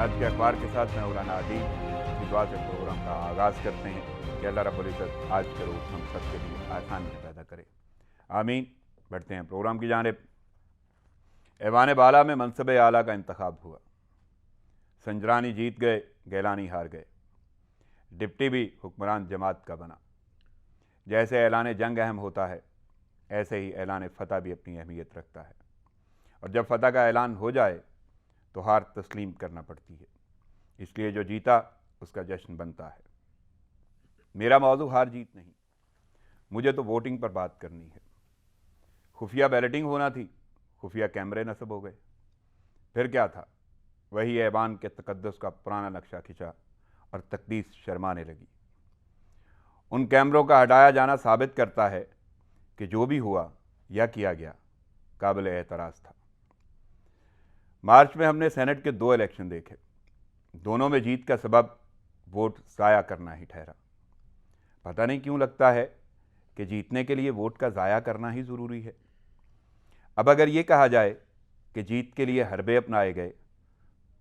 آج کے اخبار کے ساتھ میں مولانا عادی کی دعا سے پروگرام کا آغاز کرتے ہیں کہ اللہ رب العزت آج کے روز ہم سب کے لیے آسانیاں پیدا کرے، آمین۔ بڑھتے ہیں پروگرام کی جانب۔ ایوان بالا میں منصب اعلیٰ کا انتخاب ہوا، سنجرانی جیت گئے، گیلانی ہار گئے، ڈپٹی بھی حکمران جماعت کا بنا۔ جیسے اعلان جنگ اہم ہوتا ہے، ایسے ہی اعلان فتح بھی اپنی اہمیت رکھتا ہے، اور جب فتح کا اعلان ہو جائے تو ہار تسلیم کرنا پڑتی ہے، اس لیے جو جیتا اس کا جشن بنتا ہے۔ میرا موضوع ہار جیت نہیں، مجھے تو ووٹنگ پر بات کرنی ہے۔ خفیہ بیلٹنگ ہونا تھی، خفیہ کیمرے نصب ہو گئے۔ پھر کیا تھا؟ وہی ایوان کے تقدس کا پرانا نقشہ کھنچا اور تقدیس شرمانے لگی۔ ان کیمروں کا ہٹایا جانا ثابت کرتا ہے کہ جو بھی ہوا یا کیا گیا قابل اعتراض تھا۔ مارچ میں ہم نے سینٹ کے 2 الیکشن دیکھے، دونوں میں جیت کا سبب ووٹ ضائع کرنا ہی ٹھہرا۔ پتہ نہیں کیوں لگتا ہے کہ جیتنے کے لیے ووٹ کا ضائع کرنا ہی ضروری ہے۔ اب اگر یہ کہا جائے کہ جیت کے لیے حربے اپنائے گئے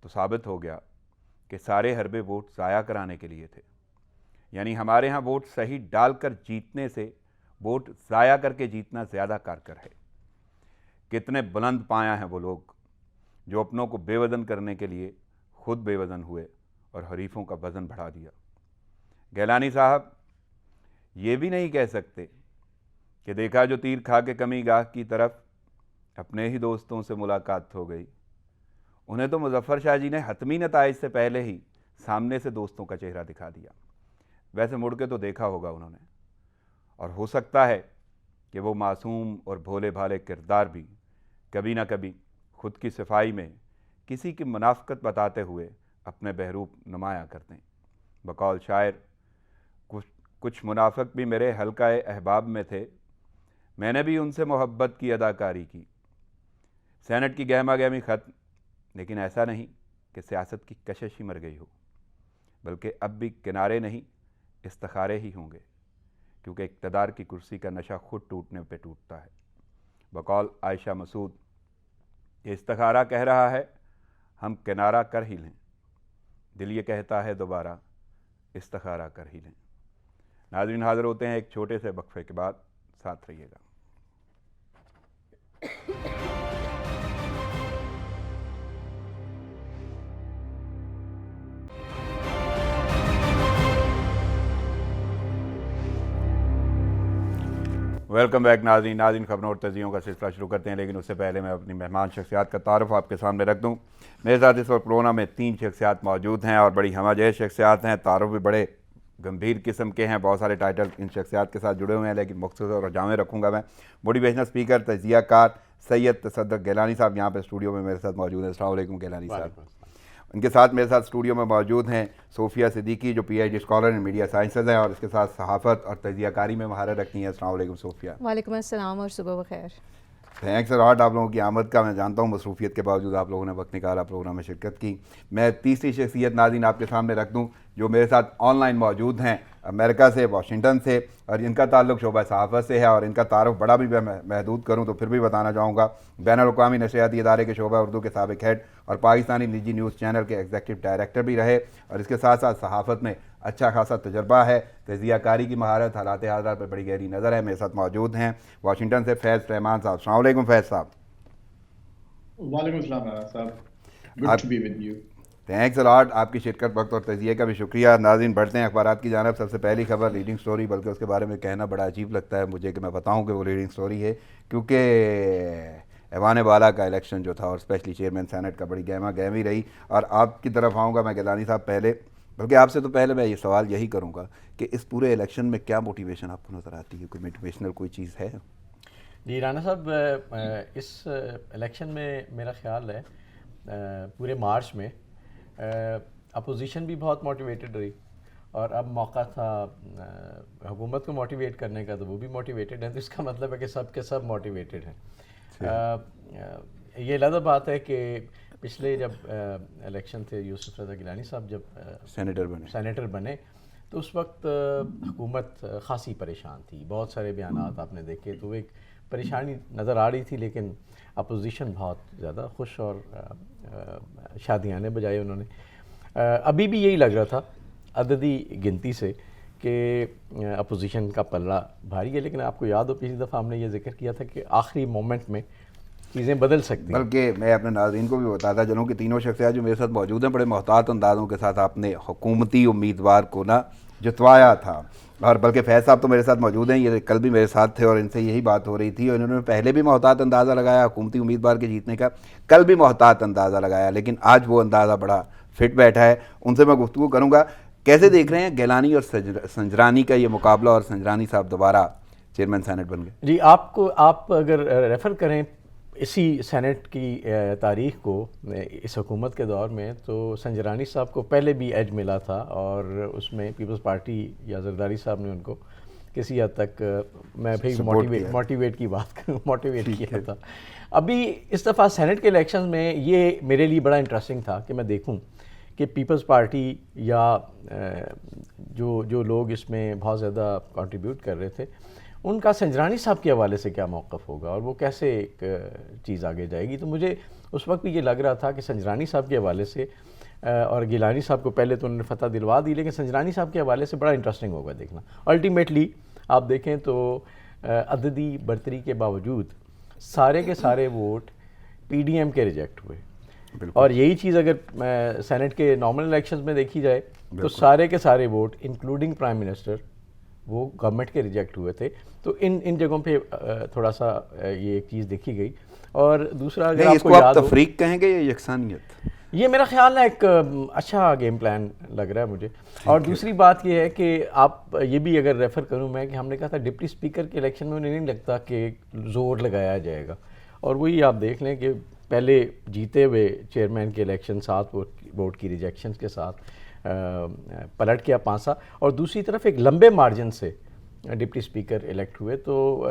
تو ثابت ہو گیا کہ سارے حربے ووٹ ضائع کرانے کے لیے تھے، یعنی ہمارے ہاں ووٹ صحیح ڈال کر جیتنے سے ووٹ ضائع کر کے جیتنا زیادہ کارگر ہے۔ کتنے بلند پایا ہیں وہ لوگ جو اپنوں کو بے وزن کرنے کے لیے خود بے وزن ہوئے اور حریفوں کا وزن بڑھا دیا۔ گیلانی صاحب یہ بھی نہیں کہہ سکتے کہ دیکھا جو تیر کھا کے کمی گاہ کی طرف اپنے ہی دوستوں سے ملاقات ہو گئی۔ انہیں تو مظفر شاہ جی نے حتمی نتائج سے پہلے ہی سامنے سے دوستوں کا چہرہ دکھا دیا۔ ویسے مڑ کے تو دیکھا ہوگا انہوں نے، اور ہو سکتا ہے کہ وہ معصوم اور بھولے بھالے کردار بھی کبھی نہ کبھی خود کی صفائی میں کسی کی منافقت بتاتے ہوئے اپنے بہروپ نمایاں کر دیں۔ بقول شاعر، کچھ منافق بھی میرے حلقہ احباب میں تھے، میں نے بھی ان سے محبت کی اداکاری کی۔ سینٹ کی گہما گہمی ختم، لیکن ایسا نہیں کہ سیاست کی کشش ہی مر گئی ہو، بلکہ اب بھی کنارے نہیں استخارے ہی ہوں گے، کیونکہ اقتدار کی کرسی کا نشہ خود ٹوٹنے پہ ٹوٹتا ہے۔ بقول عائشہ مسعود، یہ استخارہ کہہ رہا ہے ہم کنارہ کر ہی لیں، دل یہ کہتا ہے دوبارہ استخارہ کر ہی لیں۔ ناظرین، حاضر ہوتے ہیں ایک چھوٹے سے وقفے کے بعد، ساتھ رہیے گا۔ ویلکم بیک ناظرین خبروں اور تجزیوں کا سلسلہ شروع کرتے ہیں، لیکن اس سے پہلے میں اپنی مہمان شخصیات کا تعارف آپ کے سامنے رکھ دوں۔ میرے ساتھ اس وقت پروگرام میں 3 شخصیات موجود ہیں اور بڑی ہمہ جہت شخصیات ہیں، تعارف بھی بڑے گمبھیر قسم کے ہیں، بہت سارے ٹائٹل ان شخصیات کے ساتھ جڑے ہوئے ہیں، لیکن مختصر اور جامع رکھوں گا میں۔ موٹیویشنل اسپیکر، تجزیہ کار سید تصدق گیلانی صاحب یہاں پہ اسٹوڈیو میں میرے ساتھ موجود ہیں۔ السلام علیکم گیلانی صاحب۔ ان کے ساتھ میرے ساتھ اسٹوڈیو میں موجود ہیں صوفیہ صدیقی، جو P H D scholar in media sciences ہیں اور اس کے ساتھ صحافت اور تجزیہ کاری میں مہارت رکھتی ہیں۔ السلام علیکم صوفیہ۔ وعلیکم السلام اور صبح بخیر۔ تھینکس الاٹ آپ لوگوں کی آمد کا۔ میں جانتا ہوں مصروفیت کے باوجود آپ لوگوں نے وقت نکالا پروگرام میں شرکت کی۔ میں تیسری شخصیت ناظرین آپ کے سامنے رکھ دوں جو میرے ساتھ آن لائن موجود ہیں، امریکہ سے، واشنگٹن سے، اور ان کا تعلق شعبہ صحافت سے ہے، اور ان کا تعارف بڑا بھی محدود کروں تو پھر بھی بتانا چاہوں گا۔ بین الاقوامی نشریاتی ادارے کے شعبہ اردو کے سابق ہیڈ اور پاکستانی نجی نیوز چینل کے ایگزیکٹو ڈائریکٹر بھی رہے، اور اس کے ساتھ ساتھ صحافت میں اچھا خاصا تجربہ ہے، تجزیہ کاری کی مہارت، حالات حاضرات پر بڑی گہری نظر ہے۔ میرے ساتھ موجود ہیں واشنگٹن سے فیض رحمان صاحب۔ السلام علیکم فیض صاحب۔ وعلیکم السلام صاحب، good to be with you. Thanks a lot, آپ کی شرکت، وقت اور تجزیے کا بھی شکریہ۔ ناظرین بڑھتے ہیں اخبارات کی جانب۔ سب سے پہلی خبر لیڈنگ سٹوری، بلکہ اس کے بارے میں کہنا بڑا عجیب لگتا ہے مجھے کہ میں بتاؤں کہ وہ لیڈنگ سٹوری ہے، کیونکہ ایوان بالا کا الیکشن جو تھا اور اسپیشلی چیئرمین سینٹ کا بڑی گہما گہمی رہی۔ اور آپ کی طرف آؤں گا میں گیلانی صاحب پہلے، بلکہ آپ سے تو پہلے میں یہ سوال یہی کروں گا کہ اس پورے الیکشن میں کیا موٹیویشن آپ کو نظر آتی ہے؟ کوئی موٹیویشنل کوئی چیز ہے؟ جی رانا صاحب، اس الیکشن میں میرا خیال ہے پورے مارچ میں اپوزیشن بھی بہت موٹیویٹڈ رہی، اور اب موقع تھا حکومت کو موٹیویٹ کرنے کا، تو وہ بھی موٹیویٹڈ ہے، تو اس کا مطلب ہے کہ سب کے سب موٹیویٹڈ ہیں۔ یہ علیحدہ بات ہے کہ پچھلے جب الیکشن تھے، یوسف رضا گیلانی صاحب جب سینیٹر بنے تو اس وقت حکومت خاصی پریشان تھی، بہت سارے بیانات آپ نے دیکھے تو ایک پریشانی نظر آ رہی تھی، لیکن اپوزیشن بہت زیادہ خوش اور شادیانے بجائے انہوں نے۔ ابھی بھی یہی لگ رہا تھا عددی گنتی سے کہ اپوزیشن کا پلہ بھاری ہے، لیکن آپ کو یاد ہو پچھلی دفعہ ہم نے یہ ذکر کیا تھا کہ آخری مومنٹ میں چیزیں بدل سکتی ہیں. بلکہ میں اپنے ناظرین کو بھی بتاتا چلوں کہ تینوں شخصیات جو میرے ساتھ موجود ہیں بڑے محتاط اندازوں کے ساتھ آپ نے حکومتی امیدوار کو نا جتوایا تھا، اور بلکہ فیض صاحب تو میرے ساتھ موجود ہیں، یہ کل بھی میرے ساتھ تھے اور ان سے یہی بات ہو رہی تھی، اور انہوں نے پہلے بھی محتاط اندازہ لگایا حکومتی امیدوار کے جیتنے کا، کل بھی محتاط اندازہ لگایا، لیکن آج وہ اندازہ بڑا فٹ بیٹھا ہے. ان سے میں گفتگو کروں گا. کیسے دیکھ رہے ہیں گیلانی اور سنجرانی کا یہ مقابلہ، اور سنجرانی صاحب دوبارہ چیئرمین سینٹ بن گئے؟ جی آپ اگر ریفر کریں اسی سینٹ کی تاریخ کو اس حکومت کے دور میں، تو سنجرانی صاحب کو پہلے بھی ایج ملا تھا، اور اس میں پیپلز پارٹی یا زرداری صاحب نے ان کو کسی حد تک میں بھی موٹیویٹ کی بات کروں موٹیویٹ کیا تھا. ابھی اس دفعہ سینٹ کے الیکشن میں یہ میرے لیے بڑا انٹرسٹنگ تھا کہ میں دیکھوں کہ پیپلز پارٹی یا جو لوگ اس میں بہت زیادہ کنٹریبیوٹ کر رہے تھے ان کا سنجرانی صاحب کے حوالے سے کیا موقف ہوگا اور وہ کیسے ایک چیز آگے جائے گی. تو مجھے اس وقت بھی یہ لگ رہا تھا کہ سنجرانی صاحب کے حوالے سے، اور گیلانی صاحب کو پہلے تو انہوں نے فتح دلوا دی، لیکن سنجرانی صاحب کے حوالے سے بڑا انٹرسٹنگ ہوگا دیکھنا. الٹیمیٹلی آپ دیکھیں تو عددی برتری کے باوجود سارے کے سارے ووٹ پی ڈی ایم کے ریجیکٹ ہوئے، اور یہی چیز اگر سینٹ کے نارمل الیکشنز میں دیکھی جائے تو سارے کے سارے ووٹ انکلوڈنگ پرائم منسٹر وہ گورنمنٹ کے ریجیکٹ ہوئے تھے. تو ان جگہوں پہ تھوڑا سا یہ ایک چیز دیکھی گئی. اور دوسرا اگر آپ کو یاد ہو، تفریق کہیں گے یا یکسانیت؟ یہ میرا خیال ہے ایک اچھا گیم پلان لگ رہا ہے مجھے. اور دوسری بات یہ ہے کہ آپ یہ بھی اگر ریفر کروں میں کہ ہم نے کہا تھا ڈپٹی اسپیکر کے الیکشن میں انہیں نہیں لگتا کہ زور لگایا جائے گا، اور وہی آپ دیکھ لیں کہ پہلے جیتے ہوئے چیئرمین کے الیکشن 7 ووٹ کی ریجیکشنز کے ساتھ پلٹ گیا پانسا، اور دوسری طرف ایک لمبے مارجن سے ڈپٹی اسپیکر الیکٹ ہوئے. تو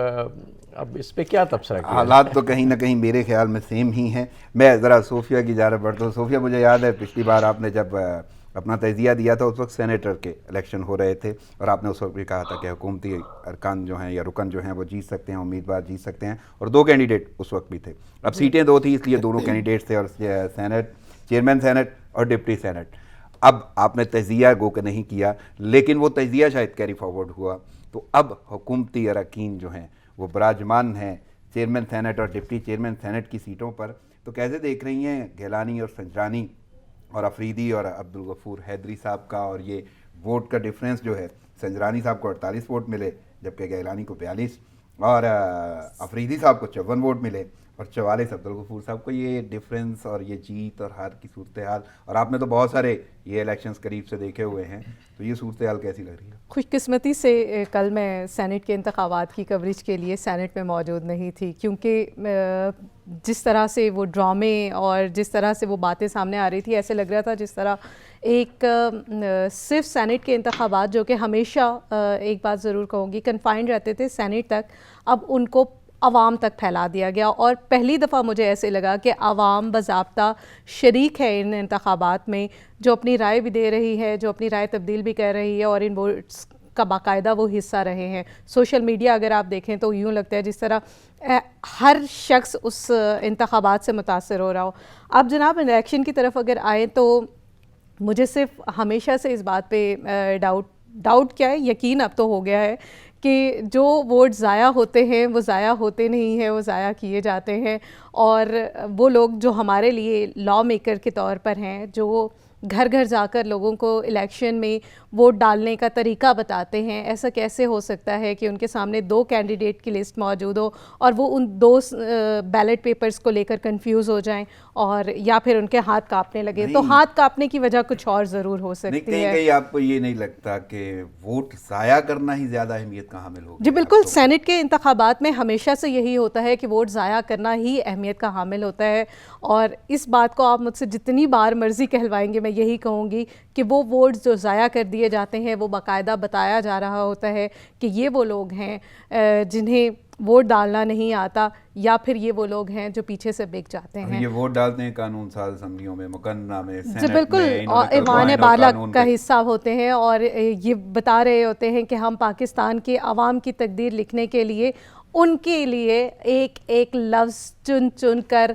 اب اس پہ کیا تبصرہ کیا؟ حالات تو کہیں نہ کہیں میرے خیال میں سیم ہی ہیں. میں ذرا صوفیہ کی جانب بڑھتا ہوں. صوفیہ، مجھے یاد ہے پچھلی بار آپ نے جب اپنا تجزیہ دیا تھا اس وقت سینیٹر کے الیکشن ہو رہے تھے، اور آپ نے اس وقت بھی کہا تھا کہ حکومتی ارکان جو ہیں یا رکن جو ہیں وہ جیت سکتے ہیں، امیدوار جیت سکتے ہیں، اور 2 کینڈیڈیٹ اس وقت بھی تھے. اب سیٹیں 2 تھیں اس لیے دونوں کینڈیڈیٹس تھے، اور سینٹ چیئرمین سینٹ اور ڈپٹی سینٹ. اب آپ نے تجزیہ گو کہ نہیں کیا، لیکن وہ تجزیہ شاید کیری فارورڈ ہوا. تو اب حکومتی اراکین جو ہیں وہ براجمان ہیں چیئرمین سینٹ اور ڈپٹی چیئرمین سینٹ کی سیٹوں پر. تو کیسے دیکھ رہی ہیں گیلانی اور سنجرانی اور افریدی اور عبدالغفور حیدری صاحب کا، اور یہ ووٹ کا ڈفرینس جو ہے، سنجرانی صاحب کو 48 ووٹ ملے جبکہ گیلانی کو 42، اور افریدی صاحب کو 54 ووٹ ملے اور 44 عبدالغفور صاحب کو. یہ ڈفرینس اور یہ جیت اور ہار کی صورتحال، اور آپ نے تو بہت سارے یہ الیکشنز قریب سے دیکھے ہوئے ہیں، تو یہ صورتحال کیسی لگ رہی ہے؟ خوش قسمتی سے کل میں سینٹ کے انتخابات کی کوریج کے لیے سینٹ میں موجود نہیں تھی، کیونکہ جس طرح سے وہ ڈرامے اور جس طرح سے وہ باتیں سامنے آ رہی تھی، ایسے لگ رہا تھا جس طرح ایک صرف سینٹ کے انتخابات جو کہ ہمیشہ ایک بات ضرور کہوں گی کنفائنڈ رہتے تھے سینٹ تک، اب ان کو عوام تک پھیلا دیا گیا. اور پہلی دفعہ مجھے ایسے لگا کہ عوام باضابطہ شریک ہے ان انتخابات میں، جو اپنی رائے بھی دے رہی ہے، جو اپنی رائے تبدیل بھی کر رہی ہے، اور ان ووٹس کا باقاعدہ وہ حصہ رہے ہیں. سوشل میڈیا اگر آپ دیکھیں تو یوں لگتا ہے جس طرح ہر شخص اس انتخابات سے متاثر ہو رہا ہو. اب جناب الیکشن کی طرف اگر آئیں تو مجھے صرف ہمیشہ سے اس بات پہ ڈاؤٹ کیا ہے، یقین اب تو ہو گیا ہے کہ جو ووٹ ضائع ہوتے ہیں وہ ضائع ہوتے نہیں ہیں، وہ ضائع کیے جاتے ہیں. اور وہ لوگ جو ہمارے لیے لا میکر کے طور پر ہیں، جو گھر گھر جا کر لوگوں کو الیکشن میں ووٹ ڈالنے کا طریقہ بتاتے ہیں، ایسا کیسے ہو سکتا ہے کہ ان کے سامنے 2 کینڈیڈیٹ کی لسٹ موجود ہو اور وہ ان 2 بیلٹ پیپرز کو لے کر کنفیوز ہو جائیں اور یا پھر ان کے ہاتھ کانپنے لگے. تو ہاتھ کانپنے کی وجہ کچھ اور ضرور ہو سکتی ہے. کہیں آپ کو یہ نہیں لگتا کہ ووٹ ضائع کرنا ہی زیادہ اہمیت کا حامل ہوگا؟ جی بالکل، سینٹ کے انتخابات میں ہمیشہ سے یہی ہوتا ہے کہ ووٹ ضائع کرنا ہی اہمیت کا حامل ہوتا ہے. اور اس بات کو آپ مجھ سے جتنی بار مرضی کہلوائیں گے میں یہی کہوں گی کہ وہ ووٹس جو ضائع کر دیے جاتے ہیں وہ باقاعدہ بتایا جا رہا ہوتا ہے کہ یہ وہ لوگ ہیں جنہیں ووٹ ڈالنا نہیں آتا، یا پھر یہ وہ لوگ ہیں جو پیچھے سے بک جاتے ہیں. یہ ووٹ ڈالتے ہیں قانون ساز اسمبلیوں میں، مقننہ میں، جی سینٹ میں، بالکل، اور ایوان بالا کا حصہ ہوتے ہیں اور یہ بتا رہے ہوتے ہیں کہ ہم پاکستان کے عوام کی تقدیر لکھنے کے لیے ان کے لیے ایک ایک لفظ چن چن کر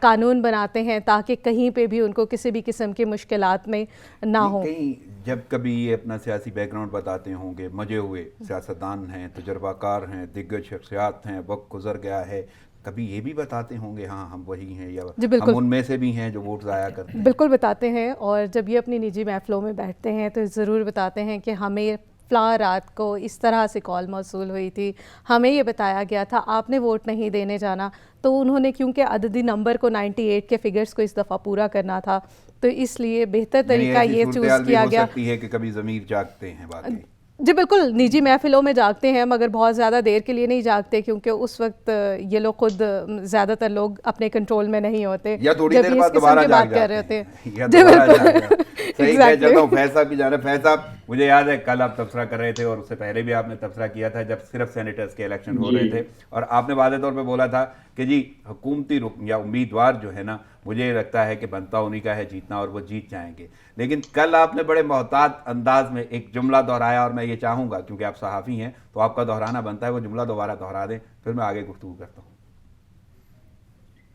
قانون بناتے ہیں تاکہ کہیں پہ بھی ان کو کسی بھی قسم کی مشکلات میں نہ ہوں. کہیں جب کبھی یہ اپنا سیاسی بیک گراؤنڈ بتاتے ہوں گے، مجے ہوئے سیاستدان ہیں، تجربہ کار ہیں، دیگر شخصیات ہیں، وقت گزر گیا ہے، کبھی یہ بھی بتاتے ہوں گے ہاں ہم وہی ہیں یا ہم ان میں سے بھی ہیں جو ووٹ ضائع کرتے ہیں؟ بالکل بتاتے ہیں، اور جب یہ اپنی نجی محفلوں میں بیٹھتے ہیں تو ضرور بتاتے ہیں کہ ہمیں فلاں رات کو اس طرح سے کال موصول ہوئی تھی، ہمیں یہ بتایا گیا تھا آپ نے ووٹ نہیں دینے جانا. تو انہوں نے کیونکہ عددی نمبر کو 98 کے فگرز کو اس دفعہ پورا کرنا تھا تو اس لیے بہتر طریقہ یہ چوز کیا گیا. ہو سکتی ہے کہ کبھی ضمیر جاگتے ہیں واقعی. جی بالکل، نجی محفلوں میں جاگتے ہیں مگر بہت زیادہ دیر کے لیے نہیں جاگتے، کیونکہ اس وقت یہ لوگ خود زیادہ تر لوگ اپنے کنٹرول میں نہیں ہوتے یا تھوڑی جب دیر یہ بعد اس قسم دوبارہ کی جاگ بات کر رہے ہوتے جاتے ہیں. ہیں. جی بالکل صحیح کہہ جاتا ہوں. فیض صاحب کی جانب. فیض صاحب مجھے یاد ہے کل آپ تبصرہ کر رہے تھے اور اس سے پہلے بھی آپ نے تبصرہ کیا تھا جب صرف سینیٹرز کے الیکشن ہو رہے تھے، اور آپ نے واضح طور پہ بولا تھا کہ جی حکومتی رکن یا امیدوار جو ہے نا مجھے لگتا ہے کہ بنتا انہی کا ہے جیتنا اور وہ جیت جائیں گے. لیکن کل آپ نے بڑے محتاط انداز میں ایک جملہ دہرایا اور میں یہ چاہوں گا کیونکہ آپ صحافی ہیں تو آپ کا دہرانا بنتا ہے، وہ جملہ دوبارہ دہرا دیں پھر میں آگے گفتگو کرتا ہوں.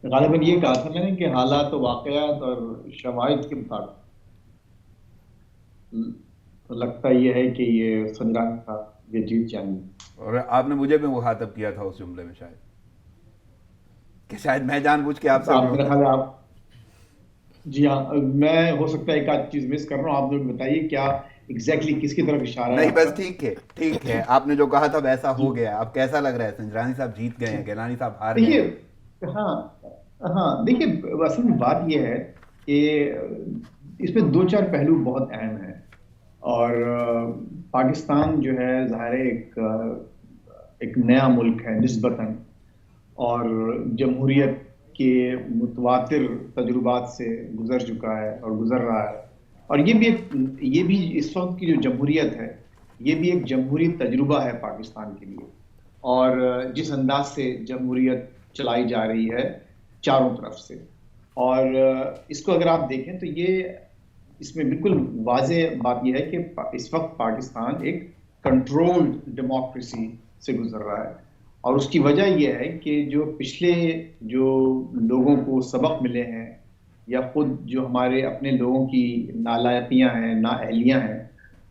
غالباً یہ کہا تھا میں نے کہ حالات و واقعات اور شواہد کے مطابق لگتا یہ ہے کہ یہ سنگرام تھا یہ جیت جائیں گے. اور آپ نے مجھے بھی مخاطب کیا تھا اس جملے میں شاید کہ شاید میں جان بوجھ کے آپ سے میرا خیال ہے آپ جی ہاں میں ہو سکتا ہے ایک آدھ چیز مس کر رہا ہوں. آپ لوگ بتائیے کیا ایگزیکٹلی کس کی طرف اشارہ ہے؟ نہیں بس ٹھیک ہے آپ نے جو کہا تھا ویسا ہو گیا. اب کیسا لگ رہا ہے؟ سنجرانی صاحب جیت گئے ہیں، گیلانی صاحب ہار گئے ہیں. ہاں دیکھیے اصل میں بات یہ ہے کہ اس میں دو چار پہلو بہت اہم ہیں، اور پاکستان جو ہے ظاہر ایک نیا ملک ہے نسبتاً، اور جمہوریت کے متواتر تجربات سے گزر چکا ہے اور گزر رہا ہے. اور یہ بھی اس وقت کی جو جمہوریت ہے یہ بھی ایک جمہوری تجربہ ہے پاکستان کے لیے. اور جس انداز سے جمہوریت چلائی جا رہی ہے چاروں طرف سے، اور اس کو اگر آپ دیکھیں تو اس میں بالکل واضح بات یہ ہے کہ اس وقت پاکستان ایک کنٹرولڈ ڈیموکریسی سے گزر رہا ہے. اور اس کی وجہ یہ ہے کہ جو پچھلے جو لوگوں کو سبق ملے ہیں یا خود جو ہمارے اپنے لوگوں کی نالائقیاں ہیں، نااہلیاں ہیں،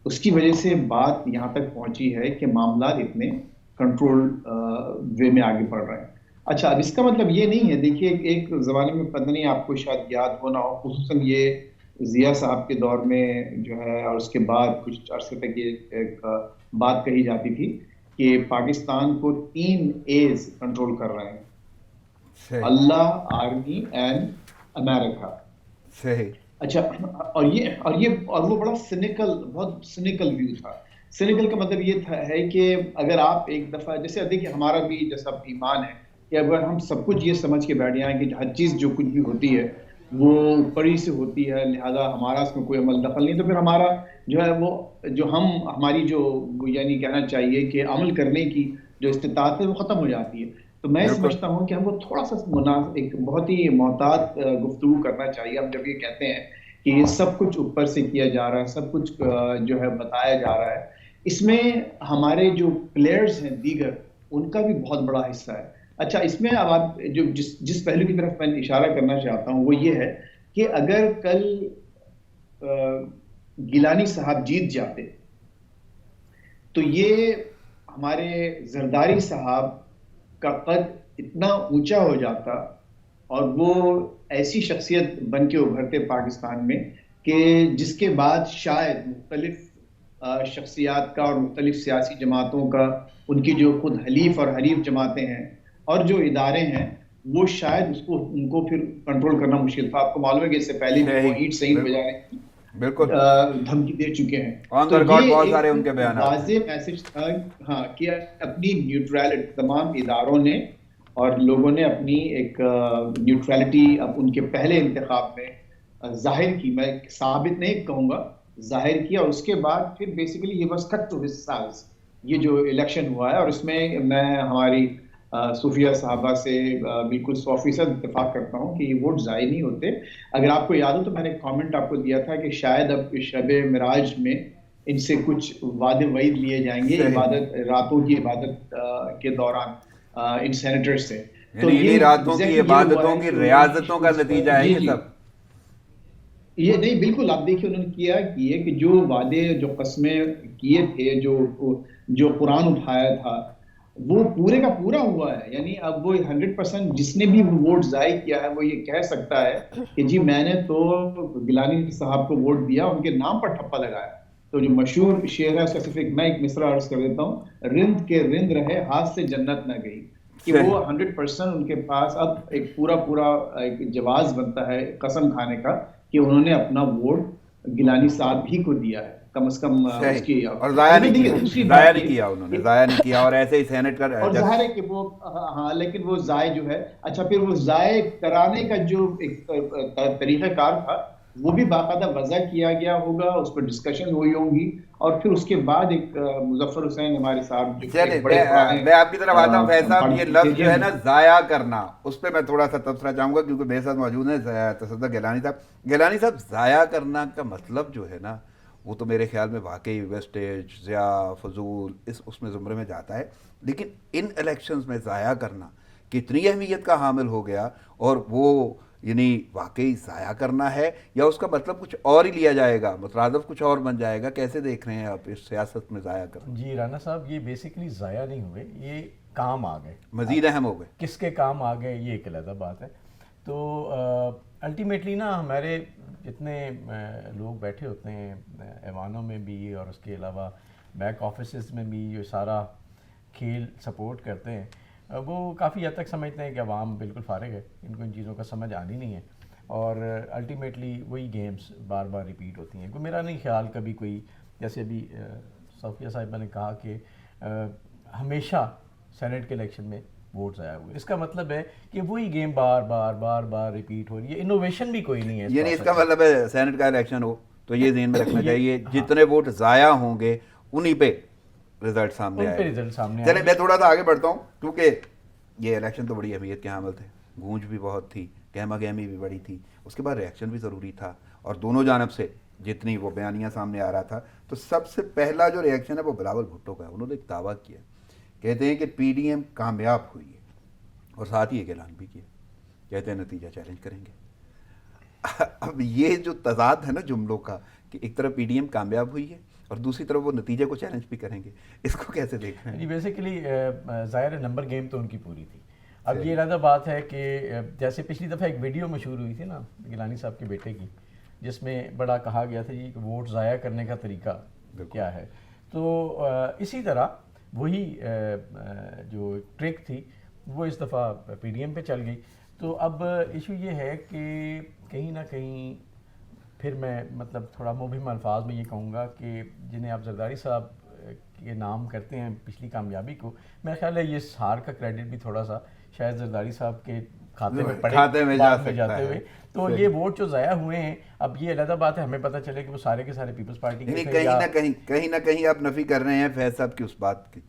اس کی وجہ سے بات یہاں تک پہنچی ہے کہ معاملات اتنے کنٹرول وے میں آگے بڑھ رہے ہیں. اچھا اب اس کا مطلب یہ نہیں ہے، دیکھیے ایک زمانے میں پتہ نہیں آپ کو شاید یاد ہو نہ ہو، خصوصاً یہ ضیاء صاحب کے دور میں جو ہے اور اس کے بعد کچھ عرصے تک یہ ایک بات کہی جاتی تھی کہ پاکستان کو 3 A's کنٹرول کر رہے ہیں، اللہ، آرمی اینڈ امریکہ. صحیح. اچھا اور وہ بڑا بہت سینیکل ویو تھا. سینیکل کا مطلب یہ ہے کہ اگر آپ ایک دفعہ جیسے دیکھیے ہمارا بھی جیسا ایمان ہے کہ اگر ہم سب کچھ یہ سمجھ کے بیٹھ جائیں کہ ہر چیز جو کچھ بھی ہوتی ہے وہ اوپری سے ہوتی ہے لہذا ہمارا اس میں کوئی عمل دخل نہیں، تو پھر ہمارا جو ہے وہ جو ہماری جو یعنی کہنا چاہیے کہ عمل کرنے کی جو استطاعت ہے وہ ختم ہو جاتی ہے. تو میں سمجھتا ہوں کہ ہم کو تھوڑا سا ایک بہت ہی محتاط گفتگو کرنا چاہیے. ہم جب یہ کہتے ہیں کہ یہ سب کچھ اوپر سے کیا جا رہا ہے، سب کچھ جو ہے بتایا جا رہا ہے، اس میں ہمارے جو پلیئرز ہیں دیگر ان کا بھی بہت بڑا حصہ ہے. اچھا اس میں اب آپ جو جس پہلو کی طرف میں اشارہ کرنا چاہتا ہوں وہ یہ ہے کہ اگر کل گیلانی صاحب جیت جاتے تو یہ ہمارے زرداری صاحب کا قد اتنا اونچا ہو جاتا اور وہ ایسی شخصیت بن کے ابھرتے پاکستان میں کہ جس کے بعد شاید مختلف شخصیات کا اور مختلف سیاسی جماعتوں کا ان کی جو خود حلیف اور حریف جماعتیں ہیں اور جو ادارے ہیں وہ شاید ان کو پھر کنٹرول کرنا مشکل تھا. آپ کو معلوم ہے کہ اس سے پہلے بھی وہ اینٹ صحیح بجانے کی بالکل دھمکی دے چکے ہیں. تو یہ واضح میسج تھا ہاں کہ اپنی نیوٹرلٹی تمام اداروں نے اور لوگوں نے اپنی ایک نیوٹرلٹی اب ان کے پہلے انتخاب میں ظاہر کی. میں ثابت نہیں کہوں گا، ظاہر کیا. اور اس کے بعد پھر بیسیکلی یہ was cut to his size یہ جو الیکشن ہوا ہے. اور اس میں میں ہماری صوفیہ صاحبہ سے بالکل 100% اتفاق کرتا ہوں کہ یہ ووٹ ضائع نہیں ہوتے. اگر آپ کو یاد ہو تو میں نے ایک کامنٹ آپ کو دیا تھا کہ شاید اب شب معراج میں ان سے کچھ وعدے وعید لیے جائیں گے عبادت راتوں کی عبادت کے دوران. ان سینیٹرز سے. یعنی انہی راتوں کی عبادتوں کی ریاضتوں کا نتیجہ ہے یہ سب. یہ نہیں بالکل آپ دیکھیے انہوں نے کیا کہ جو وعدے جو قسمیں کیے تھے جو قرآن اٹھایا تھا وہ پورے کا پورا ہوا ہے. یعنی اب وہ 100% جس نے بھی ووٹ ضائع کیا ہے وہ یہ کہہ سکتا ہے کہ جی میں نے تو گیلانی صاحب کو ووٹ دیا, ان کے نام پر ٹھپا لگایا. تو جو مشہور شعر ہے اسپیسیفک میں ایک مصرع عرض کر دیتا ہوں, رند کے رند رہے ہاتھ سے جنت نہ گئی, کہ وہ 100% ان کے پاس اب ایک پورا ایک جواز بنتا ہے قسم کھانے کا کہ انہوں نے اپنا ووٹ گیلانی صاحب بھی کو دیا ہے کم از کم اس کی. اور ضائع نہیں کیا انہوں نے, ضائع نہیں کیا. اور ایسے ہی سینٹ کا اور ظاہر ہے کہ وہ ہاں لیکن وہ ضائع جو ہے اچھا پھر وہ ضائع کرانے کا جو ایک طریقہ کار تھا وہ بھی باقاعدہ وضع کیا گیا ہوگا, اس پر ڈسکشن ہوئی ہوں گی, اور پھر اس کے بعد ایک مظفر حسین ہمارے صاحب میں آپ کی طرف آتا ہوں فیض صاحب. یہ لفظ جو ہے نا ضائع کرنا, اس پہ میں تھوڑا سا تبصرہ چاہوں گا کیونکہ میرے ساتھ موجود ہیں تصدق گیلانی صاحب. گیلانی صاحب ضائع کرنا کا مطلب جو ہے نا وہ تو میرے خیال میں واقعی ویسٹیج, ضیاء, فضول اس میں زمرے میں جاتا ہے. لیکن ان الیکشنز میں ضائع کرنا کتنی اہمیت کا حامل ہو گیا, اور وہ یعنی واقعی ضائع کرنا ہے یا اس کا مطلب کچھ اور ہی لیا جائے گا, مترادف کچھ اور بن جائے گا؟ کیسے دیکھ رہے ہیں آپ اس سیاست میں ضائع کرنا؟ جی رانا صاحب, یہ بیسیکلی ضائع نہیں ہوئے, یہ کام آ گئے, مزید اہم ہو گئے. کس کے کام آ گئے یہ ایک علیحدہ بات ہے. تو الٹیمیٹلی نا ہمارے جتنے لوگ بیٹھے ہوتے ہیں ایوانوں میں بھی اور اس کے علاوہ بیک آفیسز میں بھی جو سارا کھیل سپورٹ کرتے ہیں, وہ کافی حد تک سمجھتے ہیں کہ عوام بالکل فارغ ہے, ان کو ان چیزوں کا سمجھ آنی نہیں ہے, اور الٹیمیٹلی وہی گیمز بار بار ریپیٹ ہوتی ہیں. کوئی میرا نہیں خیال کبھی کوئی, جیسے ابھی صوفیہ صاحبہ نے کہا کہ ہمیشہ سینٹ کے الیکشن میں ووٹ ضائع ہوئے, اس کا مطلب ہے کہ وہی گیم بار بار ریپیٹ ہو رہی ہے, انوویشن بھی کوئی نہیں ہے. یعنی اس کا مطلب ہے سینٹ کا الیکشن ہو تو یہ ذہن میں رکھنا چاہیے جتنے ووٹ ضائع ہوں گے انہی پہ رزلٹ سامنے آئے. چلے میں تھوڑا سا آگے بڑھتا ہوں کیونکہ یہ الیکشن تو بڑی اہمیت کے حامل تھے, گونج بھی بہت تھی, گہما گہمی بھی بڑی تھی, اس کے بعد ریئیکشن بھی ضروری تھا, اور دونوں جانب سے جتنی وہ بیانیہ سامنے آ رہا تھا. تو سب سے پہلا جو ریئیکشن ہے وہ بلاول بھٹو کا ہے. انہوں نے ایک دعویٰ کیا, کہتے ہیں کہ پی ڈی ایم کامیاب ہوئی ہے, اور ساتھ ہی ایک اعلان بھی کیا, کہتے ہیں نتیجہ چیلنج کریں گے. اب یہ جو تضاد ہے نا جملوں کا کہ ایک طرف پی ڈی ایم کامیاب ہوئی ہے اور دوسری طرف وہ نتیجے کو چیلنج بھی کریں گے, اس کو کیسے دیکھ رہے ہیں؟ جی بیسیکلی ظاہر نمبر گیم تو ان کی پوری تھی. اب یہ علیحدہ بات ہے کہ جیسے پچھلی دفعہ ایک ویڈیو مشہور ہوئی تھی نا گیلانی صاحب کے بیٹے کی, جس میں بڑا کہا گیا تھا جی کہ ووٹ ضائع کرنے کا طریقہ کیا ہے. تو اسی طرح وہی جو ٹرک تھی وہ اس دفعہ پی ڈی ایم پہ چل گئی. تو اب ایشو یہ ہے کہ کہیں نہ کہیں پھر میں مطلب تھوڑا مبہم الفاظ میں یہ کہوں گا کہ جنہیں آپ زرداری صاحب کے نام کرتے ہیں پچھلی کامیابی کو, میرا خیال ہے یہ ہار کا کریڈٹ بھی تھوڑا سا شاید زرداری صاحب کے کھاتے میں پڑے جاتے ہوئے. تو یہ ووٹ جو ضائع ہوئے ہیں, اب یہ علیحدہ بات ہے ہمیں پتہ چلے کہ وہ سارے کے سارے پیپلز پارٹی کے کہیں نہ کہیں آپ نفی کر رہے ہیں فیض صاحب کی اس بات کی.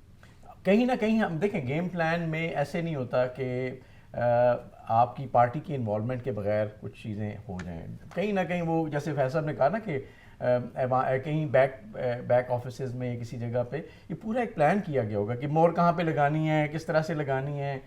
کہیں نہ کہیں ہم دیکھیں گیم پلان میں ایسے نہیں ہوتا کہ آپ کی پارٹی کی انوالومنٹ کے بغیر کچھ چیزیں ہو جائیں. کہیں نہ کہیں وہ جیسے فیض صاحب نے کہا نا کہ کہیں بیک آفیسز میں کسی جگہ پہ یہ پورا ایک پلان کیا گیا ہوگا کہ مور کہاں پہ لگانی ہے, کس طرح سے لگانی ہے.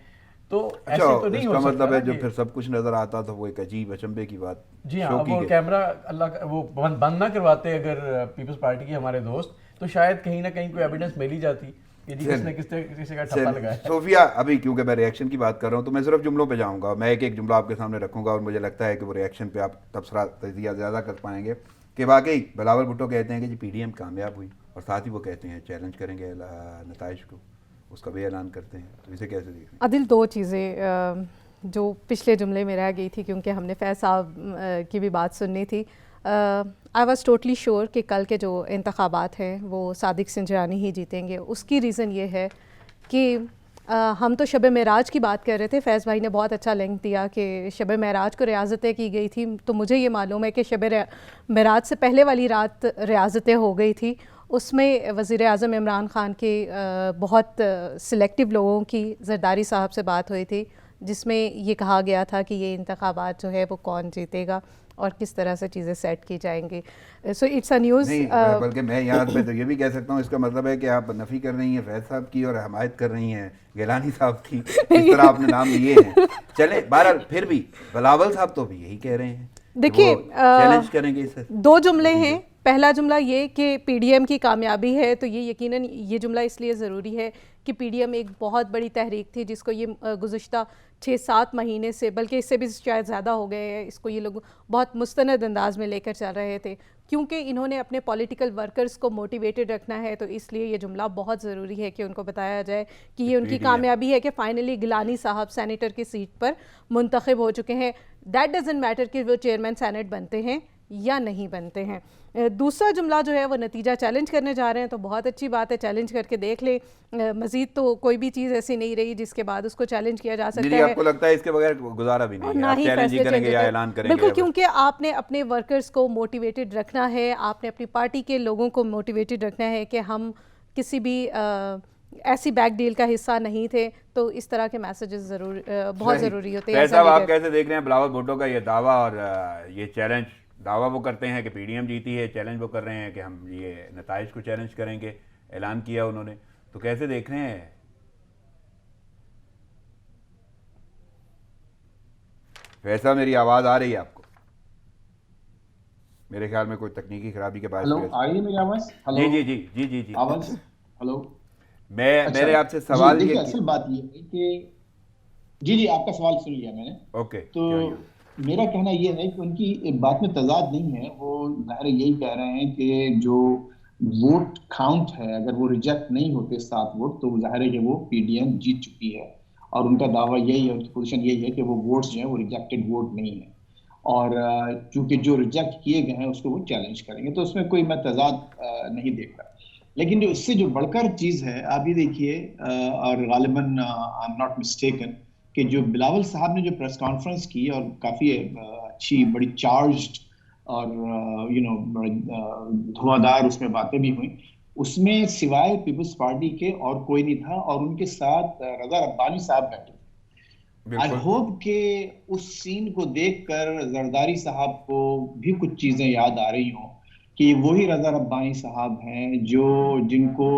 تو ایسے تو نہیں ہو سکتا. مطلب ہے جو پھر سب کچھ نظر آتا تھا وہ ایک عجیب اچنبے کی بات. جی ہاں, وہ کیمرہ اللہ وہ بند نہ کرواتے اگر پیپلز پارٹی کے ہمارے دوست, تو شاید کہیں نہ کہیں کوئی ایویڈنس مل ہی جاتی کہ جی کس نے کسی کا ٹھپا لگایا. صوفیہ ابھی کیونکہ میں ریئیکشن کی بات کر رہا ہوں تو میں صرف جملوں پہ جاؤں گا, میں ایک جملہ آپ کے سامنے رکھوں گا اور مجھے لگتا ہے کہ وہ ریئیکشن پہ آپ تبصرہ تجزیہ زیادہ کر پائیں گے. کہ واقعی بلاول بھٹو کہتے ہیں کہ جی پی ڈی ایم کامیاب ہوئی, اور ساتھ ہی وہ کہتے ہیں چیلنج کریں گے نتائج کو, اس کا بھی اعلان کرتے ہیں. تو اسے کیسے دیکھیں؟ عادل دو چیزیں جو پچھلے جملے میں رہ گئی تھی کیونکہ ہم نے فیض صاحب کی بھی بات سننی تھی. آئی واز ٹوٹلی شیور کہ کل کے جو انتخابات ہیں وہ صادق سنجرانی ہی جیتیں گے. اس کی ریزن یہ ہے کہ ہم تو شب معراج کی بات کر رہے تھے, فیض بھائی نے بہت اچھا لنک دیا کہ شب معراج کو ریاضتیں کی گئی تھی, تو مجھے یہ معلوم ہے کہ شب معراج سے پہلے والی رات ریاضتیں ہو گئی تھی. اس میں وزیر اعظم عمران خان کے بہت سلیکٹیو لوگوں کی زرداری صاحب سے بات ہوئی تھی جس میں یہ کہا گیا تھا کہ یہ انتخابات جو ہے وہ کون جیتے گا. اور کس طرح سے چیزیں سیٹ کی جائیں گی. So it's a news. نہیں بلکہ میں یہاں پہ تو یہ بھی کہہ سکتا ہوں اس کا مطلب ہے کہ آپ نفی کر رہی ہیں فیض صاحب کی اور حمایت کر رہی ہیں گیلانی صاحب کی, اس طرح آپ نے نام لیے ہیں. چلیں بہرحال پھر بھی بلاول صاحب تو بھی یہی کہہ رہے ہیں, دیکھیے چیلنج کریں گے اسے. 2 جملے ہیں. پہلا جملہ یہ کہ پی ڈی ایم کی کامیابی ہے, تو یہ یقیناً یہ جملہ اس لیے ضروری ہے کہ پی ڈی ایم ایک بہت بڑی تحریک تھی جس کو یہ گزشتہ 6-7 مہینے سے, بلکہ اس سے بھی شاید زیادہ ہو گئے ہیں, اس کو یہ لوگ بہت مستند انداز میں لے کر چل رہے تھے, کیونکہ انہوں نے اپنے پولیٹیکل ورکرز کو موٹیویٹڈ رکھنا ہے. تو اس لیے یہ جملہ بہت ضروری ہے کہ ان کو بتایا جائے کہ یہ ان کی کامیابی ہے کہ فائنلی گیلانی صاحب سینیٹر کی سیٹ پر منتخب ہو چکے ہیں. دیٹ ڈزنٹ میٹر کہ وہ چیئرمین سینٹ بنتے ہیں یا نہیں بنتے ہیں. دوسرا جملہ جو ہے وہ نتیجہ چیلنج کرنے جا رہے ہیں, تو بہت اچھی بات ہے, چیلنج کر کے دیکھ لیں. مزید تو کوئی بھی چیز ایسی نہیں رہی جس کے بعد اس کو چیلنج کیا جا سکتا ہے. آپ کو لگتا ہے اس کے بغیر گزارا بھی نہیں ہے, آپ چیلنج ہی کریں گے یا اعلان کریں گے؟ بالکل, کیونکہ آپ نے اپنے ورکرز کو موٹیویٹڈ رکھنا ہے, آپ نے اپنی پارٹی کے لوگوں کو موٹیویٹڈ رکھنا ہے کہ ہم کسی بھی ایسی بیک ڈیل کا حصہ نہیں تھے. تو اس طرح کے میسیجز بہت ضروری ہوتے ہیں. فیض صاحب آپ کیسے دیکھ رہے ہیں بلاول بھٹو کا یہ دعویٰ اور یہ چیلنج؟ دعویٰ وہ کرتے ہیں کہ پی ڈی ایم جیتی ہے, چیلنج وہ کر رہے ہیں کہ ہم یہ نتائج کو چیلنج کریں گے, اعلان کیا انہوں نے, تو کیسے دیکھ رہے ہیں؟ فیض صاحب میری آواز آ رہی ہے آپ کو؟ میرے خیال میں کوئی تکنیکی خرابی کے باعث. ہلو, آ رہی ہے میری آواز؟ جی جی جی جی جی جی آواز. ہلو, میرے آپ سے سوال دیکھیے اصل بات یہ ہے کہ جی آپ کا سوال سن لیا میں نے. اوکے, تو میرا کہنا یہ ہے کہ ان کی بات میں تضاد نہیں ہے. وہ ظاہر یہی کہہ رہے ہیں کہ جو ووٹ کاؤنٹ ہے اگر وہ ریجیکٹ نہیں ہوتے 7 ووٹ تو ظاہر ہے کہ وہ پی ڈی ایم جیت چکی ہے, اور ان کا دعویٰ یہی ہے, ان کی پوزیشن یہی ہے کہ وہ ووٹس جو ہیں وہ ریجیکٹڈ ووٹ نہیں ہیں, اور چونکہ جو ریجیکٹ کیے گئے ہیں اس کو وہ چیلنج کریں گے. تو اس میں کوئی میں تضاد نہیں دیکھ رہا. لیکن جو اس سے جو بڑھ کر چیز ہے آپ یہ دیکھیے, اور غالباً آئی ایم ناٹ مسٹیکن, کہ جو بلاول صاحب نے جو پریس کانفرنس کی اور کافی اچھی بڑی چارجڈ اور دھواں دار اس میں باتیں بھی ہوئیں, اس میں سوائے پیپلز پارٹی کے اور کوئی نہیں تھا, اور ان کے ساتھ رضا ربانی صاحب بیٹھے تھے. آئی ہوپ کہ اس سین کو دیکھ کر زرداری صاحب کو بھی کچھ چیزیں یاد آ رہی ہوں کہ وہی رضا ربانی صاحب ہیں جن کو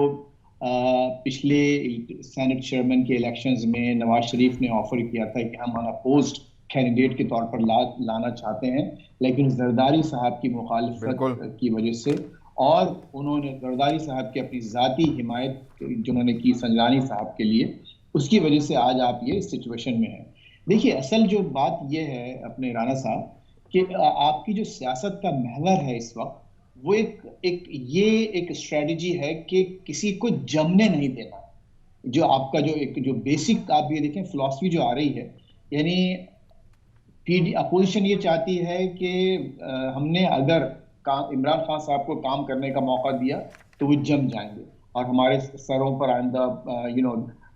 پچھلے سینٹ چیئرمین کے الیکشنز میں نواز شریف نے آفر کیا تھا کہ ہم اناپوزڈ کینڈیڈیٹ کے طور پر لانا چاہتے ہیں, لیکن زرداری صاحب کی مخالفت کی وجہ سے, اور انہوں نے زرداری صاحب کی اپنی ذاتی حمایت جنہوں نے کی سنجرانی صاحب کے لیے, اس کی وجہ سے آج آپ یہ سچویشن میں ہیں. دیکھیے اصل جو بات یہ ہے اپنے رانا صاحب کہ آپ کی جو سیاست کا محور ہے اس وقت وہ ایک اسٹریٹجی ہے کہ کسی کو جمنے نہیں دینا. جو آپ کا جو بیسک آپ یہ دیکھیں فلسفی جو آ رہی ہے, یعنی اپوزیشن یہ چاہتی ہے کہ ہم نے اگر عمران خان صاحب کو کام کرنے کا موقع دیا تو وہ جم جائیں گے اور ہمارے سروں پر آئندہ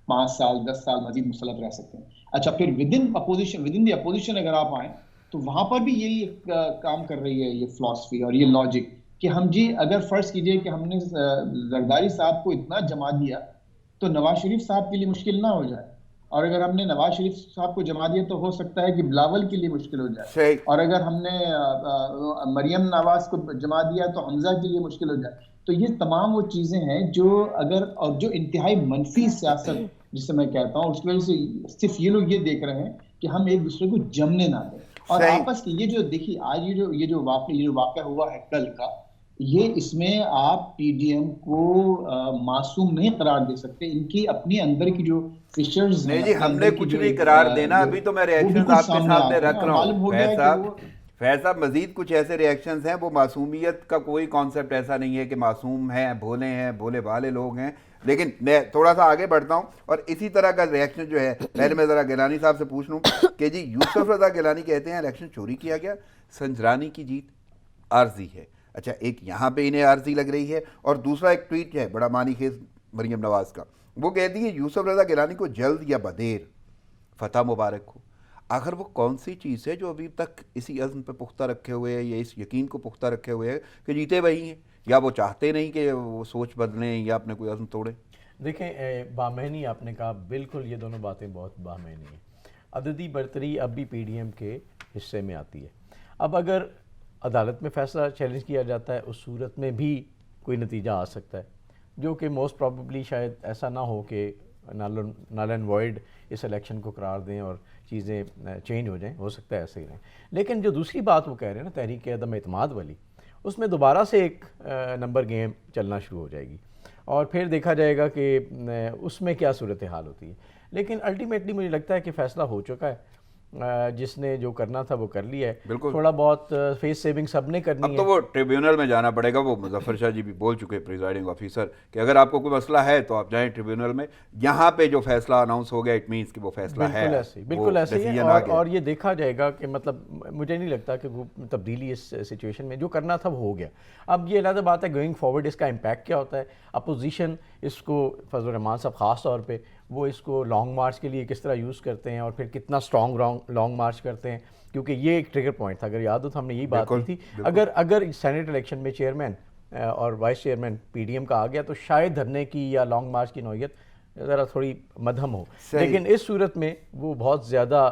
5 سال 10 سال مزید مسلط رہ سکتے ہیں. اچھا, پھر ودن دی اپوزیشن اگر آپ آئیں تو وہاں پر بھی یہی کام کر رہی ہے یہ فلسفی اور یہ لاجک کہ ہم اگر فرض کیجئے کہ ہم نے زرداری صاحب کو اتنا جما دیا تو نواز شریف صاحب کے لیے مشکل نہ ہو جائے, اور اگر ہم نے نواز شریف صاحب کو جما دیا تو ہو سکتا ہے کہ بلاول کے لیے مشکل ہو جائے, اور اگر ہم نے مریم نواز کو جما دیا تو حمزہ کے لیے مشکل ہو جائے. تو یہ تمام وہ چیزیں ہیں اور جو انتہائی منفی سیاست جسے میں کہتا ہوں, اس کی وجہ سے صرف یہ لوگ یہ دیکھ رہے ہیں کہ ہم ایک دوسرے کو جمنے نہ دیں. اور آپس کی یہ جو دیکھیے آج یہ جو واقعہ ہوا ہے کل کا, یہ اس میں آپ پی ڈی ایم کو معصوم نہیں قرار دے سکتے. ان کی اپنی اندر کی جو فشرز ہیں, نہیں جی ہم نے کچھ نہیں قرار دینا. ابھی تو میں ریئیکشن آپ کے سامنے رکھ رہا ہوں. فیض صاحب مزید کچھ ایسے ریئیکشنز ہیں, وہ معصومیت کا کوئی کانسیپٹ ایسا نہیں ہے کہ معصوم ہیں, بھولے بھالے لوگ ہیں. لیکن میں تھوڑا سا آگے بڑھتا ہوں, اور اسی طرح کا ریئیکشن جو ہے, پہلے میں ذرا گیلانی صاحب سے پوچھ لوں کہ جی یوسف رضا گیلانی کہتے ہیں الیکشن چوری کیا گیا, سنجرانی کی جیت عارضی ہے. اچھا, ایک یہاں پہ انہیں عارضی لگ رہی ہے, اور دوسرا ایک ٹویٹ ہے بڑا معنی خیز مریم نواز کا, وہ کہتی ہے یوسف رضا گیلانی کو جلد یا بدیر فتح مبارک ہو. آخر وہ کون سی چیز ہے جو ابھی تک اسی عزم پہ پختہ رکھے ہوئے ہے, یا اس یقین کو پختہ رکھے ہوئے ہے کہ جیتے وہی ہیں, یا وہ چاہتے نہیں کہ وہ سوچ بدلیں یا اپنے کوئی عزم توڑیں؟ دیکھیں بامعنی آپ نے کہا, بالکل یہ دونوں باتیں بہت بامعنی ہیں. عددی برتری اب بھی پی ڈی ایم کے حصے میں آتی ہے. اب اگر عدالت میں فیصلہ چیلنج کیا جاتا ہے اس صورت میں بھی کوئی نتیجہ آ سکتا ہے، جو کہ موسٹ پروبیبلی شاید ایسا نہ ہو کہ نل اینڈ وائڈ اس الیکشن کو قرار دیں اور چیزیں چینج ہو جائیں، ہو سکتا ہے ایسے ہی رہیں. لیکن جو دوسری بات وہ کہہ رہے ہیں نا تحریک عدم اعتماد والی، اس میں دوبارہ سے ایک نمبر گیم چلنا شروع ہو جائے گی اور پھر دیکھا جائے گا کہ اس میں کیا صورتحال ہوتی ہے. لیکن الٹیمیٹلی مجھے لگتا ہے کہ فیصلہ ہو چکا ہے، جس نے جو کرنا تھا وہ کر لیا ہے. بالکل. تھوڑا بہت فیس سیونگ سب نے کرنی ہے. اب تو وہ ٹریبیونل میں جانا پڑے گا. وہ مظفر شاہ جی بھی بول چکے پریزائڈنگ آفیسر کہ اگر آپ کو کوئی مسئلہ ہے تو آپ جائیں ٹریبیونل میں. یہاں پہ جو فیصلہ اناؤنس ہو گیا اٹ مینس کہ وہ فیصلہ ہے. بالکل ایسے ہی ہے. اور یہ دیکھا جائے گا کہ مطلب مجھے نہیں لگتا کہ وہ تبدیلی اس سچویشن میں جو کرنا تھا وہ ہو گیا. اب یہ علیحدہ بات ہے گوئنگ فارورڈ اس کا امپیکٹ کیا ہوتا ہے. اپوزیشن اس کو فضل الرحمان صاحب خاص طور پہ وہ اس کو لانگ مارچ کے لیے کس طرح یوز کرتے ہیں اور پھر کتنا اسٹرانگ لانگ مارچ کرتے ہیں، کیونکہ یہ ایک ٹریگر پوائنٹ تھا. اگر یاد ہو تو ہم نے یہی بات کی تھی اگر سینیٹ الیکشن میں چیئرمین اور vice chairman P D M کا آ گیا تو شاید دھرنے کی یا لانگ مارچ کی نوعیت ذرا تھوڑی مدھم ہو. لیکن اس صورت میں وہ بہت زیادہ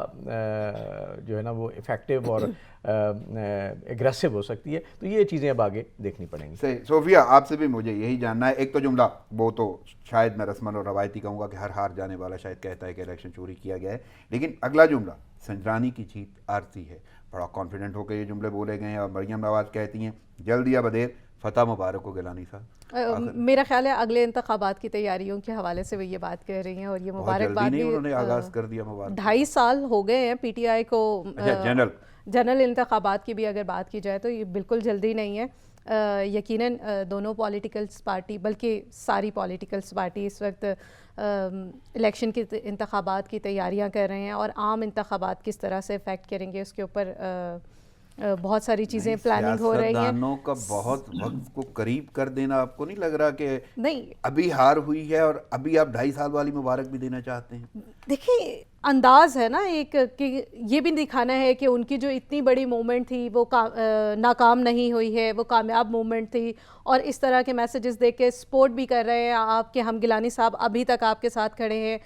جو ہے نا وہ افیکٹو اور اگریسو ہو سکتی ہے. تو یہ چیزیں اب آگے دیکھنی پڑیں گی. صحیح. صوفیہ آپ سے بھی مجھے یہی جاننا ہے. ایک تو جملہ وہ تو شاید میں رسمن اور روایتی کہوں گا کہ ہر ہار جانے والا شاید کہتا ہے کہ الیکشن چوری کیا گیا ہے، لیکن اگلا جملہ سنجرانی کی جیت عارضی ہے. بڑا کانفیڈنٹ ہو کے یہ جملے بولے گئے ہیں اور مریم نواز کہتی ہیں جلد یا بدیر فتح مبارک ہو گیلانی صاحب. میرا خیال ہے اگلے انتخابات کی تیاریوں کے حوالے سے وہ یہ بات کہہ رہی ہیں اور یہ مبارکباد بھی انہوں نے آغاز کر دیا. مبارک 2.5 سال ہو گئے ہیں پی ٹی آئی کو جنرل انتخابات کی بھی اگر بات کی جائے تو یہ بالکل جلدی نہیں ہے. یقیناً دونوں پولیٹیکلس پارٹی بلکہ ساری پولیٹیکلس پارٹی اس وقت الیکشن کی انتخابات کی تیاریاں کر رہے ہیں اور عام انتخابات کس طرح سے افیکٹ کریں گے اس کے اوپر بہت ساری چیزیں پلاننگ ہو رہی ہیں. سیاستدانوں کا بہت وقت کو قریب کر دینا آپ کو نہیں لگ رہا کہ نہیں ابھی ہار ہوئی ہے اور ابھی آپ 2.5 سال والی مبارک بھی دینا چاہتے ہیں؟ دیکھیں انداز ہے نا ایک کہ یہ بھی دکھانا ہے کہ ان کی جو اتنی بڑی موومنٹ تھی وہ ناکام نہیں ہوئی ہے، وہ کامیاب موومنٹ تھی اور اس طرح کے میسیجز دے کے سپورٹ بھی کر رہے ہیں آپ کے. ہم گیلانی صاحب ابھی تک آپ کے ساتھ کھڑے ہیں،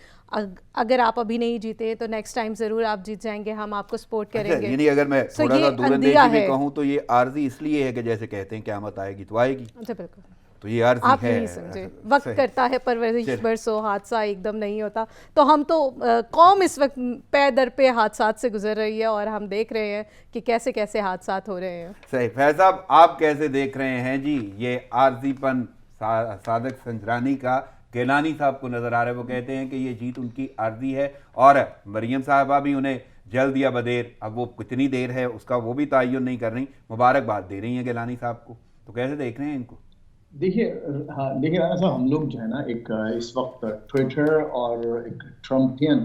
اگر آپ ابھی نہیں جیتے تو نیکسٹ ٹائم ضرور آپ جیت جائیں گے، ہم آپ کو سپورٹ کریں گے. یعنی اگر میں تھوڑا سا دور اندیشی بھی کہوں تو یہ عارضی اس لیے ہے کہ جیسے کہتے ہیں قیامت آئے گی تو آئے گی. اچھا بالکل تو یہ عارضی آپ ہے. نہیں سمجھے، وقت کرتا ہے پرورش برسوں، حادثہ ایک دم نہیں ہوتا. تو ہم تو قوم اس وقت پے در پہ حادثات سے گزر رہی ہے اور ہم دیکھ رہے ہیں کہ کیسے کیسے حادثات ہو رہے ہیں. صحیح. فیض صاحب آپ کیسے دیکھ رہے ہیں جی یہ عارضی پن صادق سنجرانی کا؟ گیلانی صاحب کو نظر آ رہا ہے وہ کہتے ہیں کہ یہ جیت ان کی عارضی ہے اور مریم صاحبہ بھی انہیں جلد یا بدیر، اب وہ کتنی دیر ہے اس کا وہ بھی تعین نہیں کر رہی، مبارکباد دے رہی ہیں گیلانی صاحب کو. تو کیسے دیکھ رہے ہیں ان کو؟ دیکھیے رانا صاحب ہم لوگ جو ہے نا ایک اس وقت ٹویٹر اور ایک ٹرمپین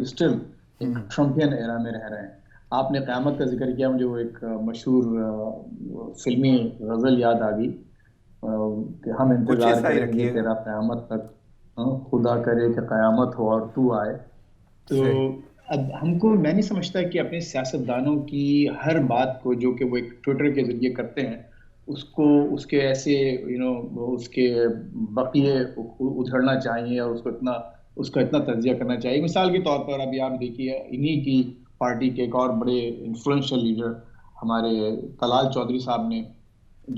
ایرا میں رہ رہے ہیں. آپ نے قیامت کا ذکر کیا، مجھے وہ ایک مشہور فلمی غزل یاد آ گئی کہ ہم انتظار کریں گے تیرا قیامت تک، خدا کرے کہ قیامت ہو اور تو آئے. تو اب ہم کو میں نہیں سمجھتا کہ اپنے سیاستدانوں کی ہر بات کو جو کہ وہ ایک ٹویٹر کے ذریعے کرتے ہیں اس کو اس کے ایسے اس کے بقیے ادھڑنا چاہیے اور اس کا اتنا تجزیہ کرنا چاہیے. مثال کے طور پر ابھی آپ دیکھیے انہی کی پارٹی کے ایک اور بڑے انفلوئنشل لیڈر ہمارے طلال چودھری صاحب نے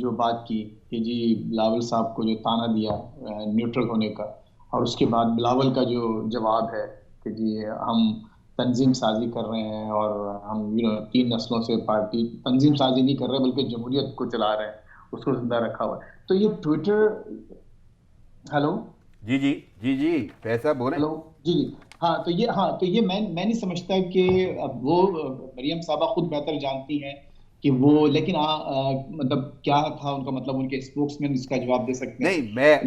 جو بات کی کہ جی بلاول صاحب کو جو تانا دیا نیوٹرل ہونے کا، اور اس کے بعد بلاول کا جو جواب ہے کہ جی ہم تنظیم سازی کر رہے ہیں اور ہم 3 نسلوں سے پارٹی تنظیم سازی نہیں کر رہے بلکہ جمہوریت کو چلا رہے ہیں، اس کو زندہ رکھا ہوا ہے. تو یہ ٹویٹر ہلو جی پیسہ بولیں. ہلو جی تو یہ میں نہیں سمجھتا کہ اب وہ مریم صاحبہ خود بہتر جانتی ہیں کہ وہ، لیکن مطلب کیا تھا ان کا مطلب ان کے اسپوکس مین اس کا جواب دے سکتے ہیں. نہیں میں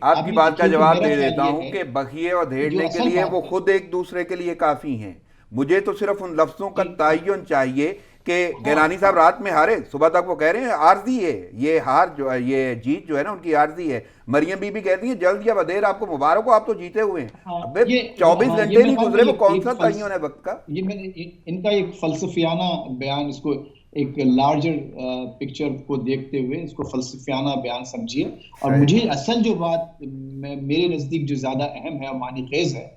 آپ کی بات کا جواب دے دیتا ہوں کہ بخیے اور دھیڑنے کے لیے وہ خود ایک دوسرے کے لیے کافی ہیں. مجھے تو صرف ان لفظوں کا تعین چاہیے کہ گیلانی صاحب رات میں ہارے، صبح تک وہ کہہ رہے ہیں عارضی ہے یہ ہار جو ہے، یہ جیت جو ہے نا ان کی عارضی ہے. مریم بی بھی کہتی ہیں جلد یا بدیر آپ کو مبارک ہو، آپ تو جیتے ہوئے ہیں. ابے 24 گھنٹے نہیں گزرے، وہ کون سا تعین ہے وقت کا؟ یہ میں ان کا ایک فلسفیانہ بیان، اس کو ایک لارجر پکچر کو دیکھتے ہوئے اس کو فلسفیانہ بیان سمجھیے. اور مجھے اصل جو بات میرے نزدیک جو زیادہ اہم ہے اور معنی خیز ہے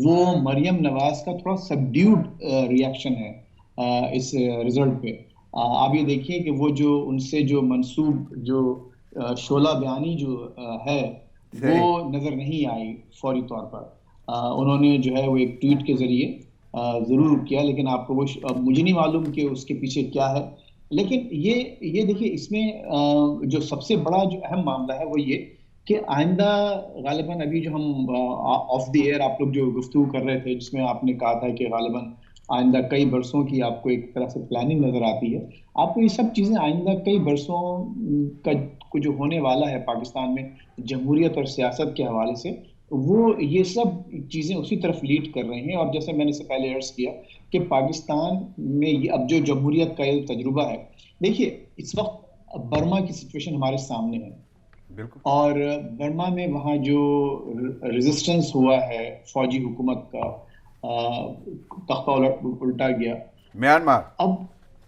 وہ مریم نواز کا تھوڑا سبڈیوڈ ریئیکشن ہے اس رزلٹ پہ. آپ یہ دیکھیے کہ وہ جو ان سے جو منسوب جو شعلہ بیانی جو ہے وہ نظر نہیں آئی فوری طور پر. انہوں نے جو ہے وہ ایک ٹویٹ کے ذریعے ضرور کیا, لیکن آپ کو وہ مجھے نہیں معلوم کہ اس کے پیچھے کیا ہے. لیکن یہ دیکھیے اس میں جو سب سے بڑا جو اہم معاملہ ہے وہ یہ کہ آئندہ غالباً ابھی جو ہم آف دی ایئر آپ لوگ جو گفتگو کر رہے تھے جس میں آپ نے کہا تھا کہ غالباً آئندہ کئی برسوں کی آپ کو ایک طرح سے پلاننگ نظر آتی ہے. آپ کو یہ سب چیزیں آئندہ کئی برسوں کا جو ہونے والا ہے پاکستان میں جمہوریت اور سیاست کے حوالے سے, وہ یہ سب چیزیں اسی طرف لیڈ کر رہے ہیں. اور جیسے میں نے سے پہلے عرض کیا کہ پاکستان میں اب جو جمہوریت کا یہ تجربہ ہے, دیکھیے اس وقت برما کی سچویشن ہمارے سامنے ہے, اور برما میں وہاں جو ریزسٹنس ہوا ہے فوجی حکومت کا, تختہ الٹا گیا میانمار. اب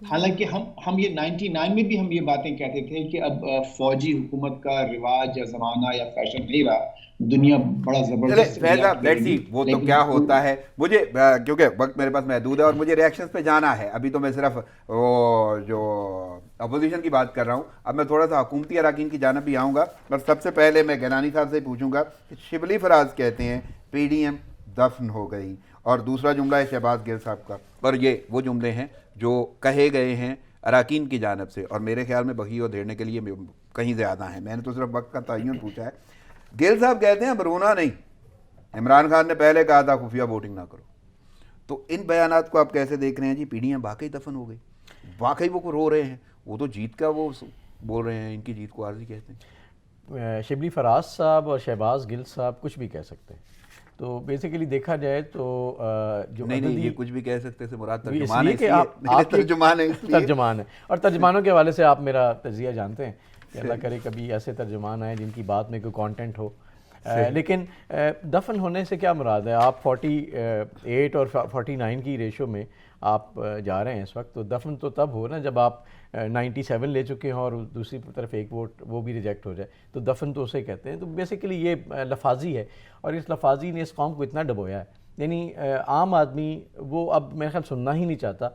حالانکہ ہم یہ 99 میں بھی ہم یہ باتیں کہتے تھے کہ اب فوجی حکومت کا رواج یا زمانہ یا فیشن نہیں رہا, دنیا بڑا زبردست وہ تو کیا ہوتا ہے. مجھے کیونکہ وقت میرے پاس محدود ہے اور مجھے ریئیکشنز پہ جانا ہے, ابھی تو میں صرف وہ جو اپوزیشن کی بات کر رہا ہوں. اب میں تھوڑا سا حکومتی اراکین کی جانب بھی آؤں گا, اور سب سے پہلے میں گیلانی صاحب سے پوچھوں گا کہ شبلی فراز کہتے ہیں پی ڈی ایم دفن ہو گئی, اور دوسرا جملہ ہے شہباز گل صاحب کا, اور یہ وہ جملے ہیں جو کہے گئے ہیں اراکین کی جانب سے, اور میرے خیال میں بغی اور دھیرنے کے لیے کہیں زیادہ ہیں. میں نے تو صرف وقت کا تعین پوچھا ہے. گل صاحب کہتے ہیں اب رونا نہیں, عمران خان نے پہلے کہا تھا خفیہ ووٹنگ نہ کرو. تو ان بیانات کو آپ کیسے دیکھ رہے ہیں جی؟ پی ڈی ایم واقعی دفن ہو گئی, واقعی وہ رو رہے ہیں, وہ تو جیت کا وہ بول رہے ہیں, ان کی جیت کو عارضی کہتے ہیں. شبلی فراز صاحب اور شہباز گل صاحب کچھ بھی کہہ سکتے ہیں. تو بیسیکلی دیکھا جائے تو جو نہیں یہ کچھ بھی کہہ سکتے سے مراد ترجمان ہے کہ آپ ترجمان ہے, اور ترجمانوں کے حوالے سے آپ میرا تجزیہ جانتے ہیں کہ اللہ کرے کبھی ایسے ترجمان آئیں جن کی بات میں کوئی کانٹینٹ ہو. لیکن دفن ہونے سے کیا مراد ہے؟ آپ 48 اور 49 کی ریشو میں آپ جا رہے ہیں اس وقت, تو دفن تو تب ہو نا جب آپ 97 لے چکے ہوں اور دوسری طرف ایک ووٹ وہ بھی ریجیکٹ ہو جائے, تو دفن تو اسے کہتے ہیں. تو بیسیکلی یہ لفاظی ہے, اور اس لفاظی نے اس قوم کو اتنا ڈبویا ہے, یعنی عام آدمی وہ اب میرے خیال سننا ہی نہیں چاہتا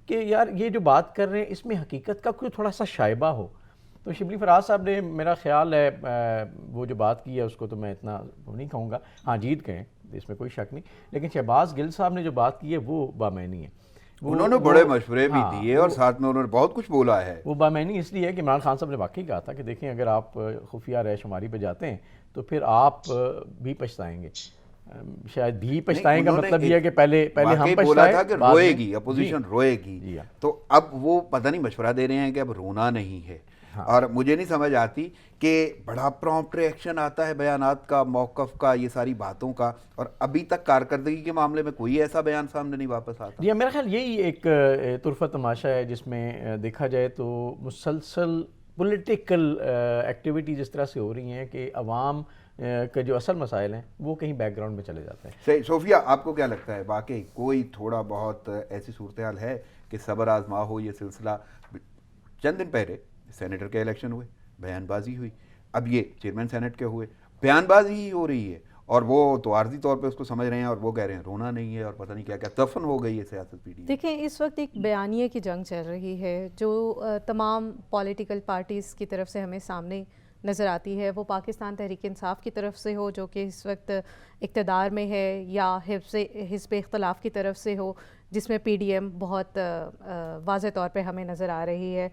کہ یار یہ جو بات کر رہے ہیں اس میں حقیقت کا کوئی تھوڑا سا شائبہ ہو. تو شبلی فراز صاحب نے میرا خیال ہے وہ جو بات کی ہے اس کو تو میں اتنا وہ نہیں کہوں گا, ہاں جیت گئے اس میں کوئی شک نہیں, لیکن شہباز گل صاحب نے جو بات کی ہے وہ بامعنی ہے. انہوں نے بڑے مشورے بھی دیے اور ساتھ میں انہوں نے بہت کچھ بولا ہے. وہ بامعنی اس لیے ہے کہ عمران خان صاحب نے واقعی کہا تھا کہ دیکھیں اگر آپ خفیہ رائے شماری پہ جاتے ہیں تو پھر آپ بھی پچھتائیں گے. شاید بھی پچھتائیں کا مطلب یہ ہے کہ پہلے ہم بولا تھا کہ روئے گی اپوزیشن, روئے گی. تو اب وہ پتہ نہیں مشورہ دے رہے ہیں کہ اب رونا نہیں ہے. اور مجھے نہیں سمجھ آتی کہ بڑا پرومپٹ ریئیکشن آتا ہے بیانات کا, موقف کا, یہ ساری باتوں کا, اور ابھی تک کارکردگی کے معاملے میں کوئی ایسا بیان سامنے نہیں واپس آتا. جی میرا خیال یہی ایک طرفہ تماشا ہے جس میں دیکھا جائے تو مسلسل پولیٹیکل ایکٹیویٹی جس طرح سے ہو رہی ہیں کہ عوام کے جو اصل مسائل ہیں وہ کہیں بیک گراؤنڈ میں چلے جاتے ہیں. صحیح. صوفیہ آپ کو کیا لگتا ہے واقعی کوئی تھوڑا بہت ایسی صورتحال ہے کہ صبر آزما ہو یہ سلسلہ؟ چند دن پہلے سینیٹر کے الیکشن ہوئے, بیان بازی ہوئی, اب یہ چیئرمین سینٹ کے ہوئے, بیان بازی ہی ہو رہی ہے, اور وہ تو عارضی طور پہ اس کو سمجھ رہے ہیں اور وہ کہہ رہے ہیں رونا نہیں ہے اور پتہ نہیں کیا کیا, دفن ہو گئی ہے سیاست. پی ڈی ایم دیکھیں اس وقت ایک بیانیے کی جنگ چل رہی ہے جو تمام پولیٹیکل پارٹیز کی طرف سے ہمیں سامنے نظر آتی ہے. وہ پاکستان تحریک انصاف کی طرف سے ہو جو کہ اس وقت اقتدار میں ہے, یا حزب اختلاف کی طرف سے ہو جس میں پی ڈی ایم بہت واضح طور پہ ہمیں نظر آ رہی ہے.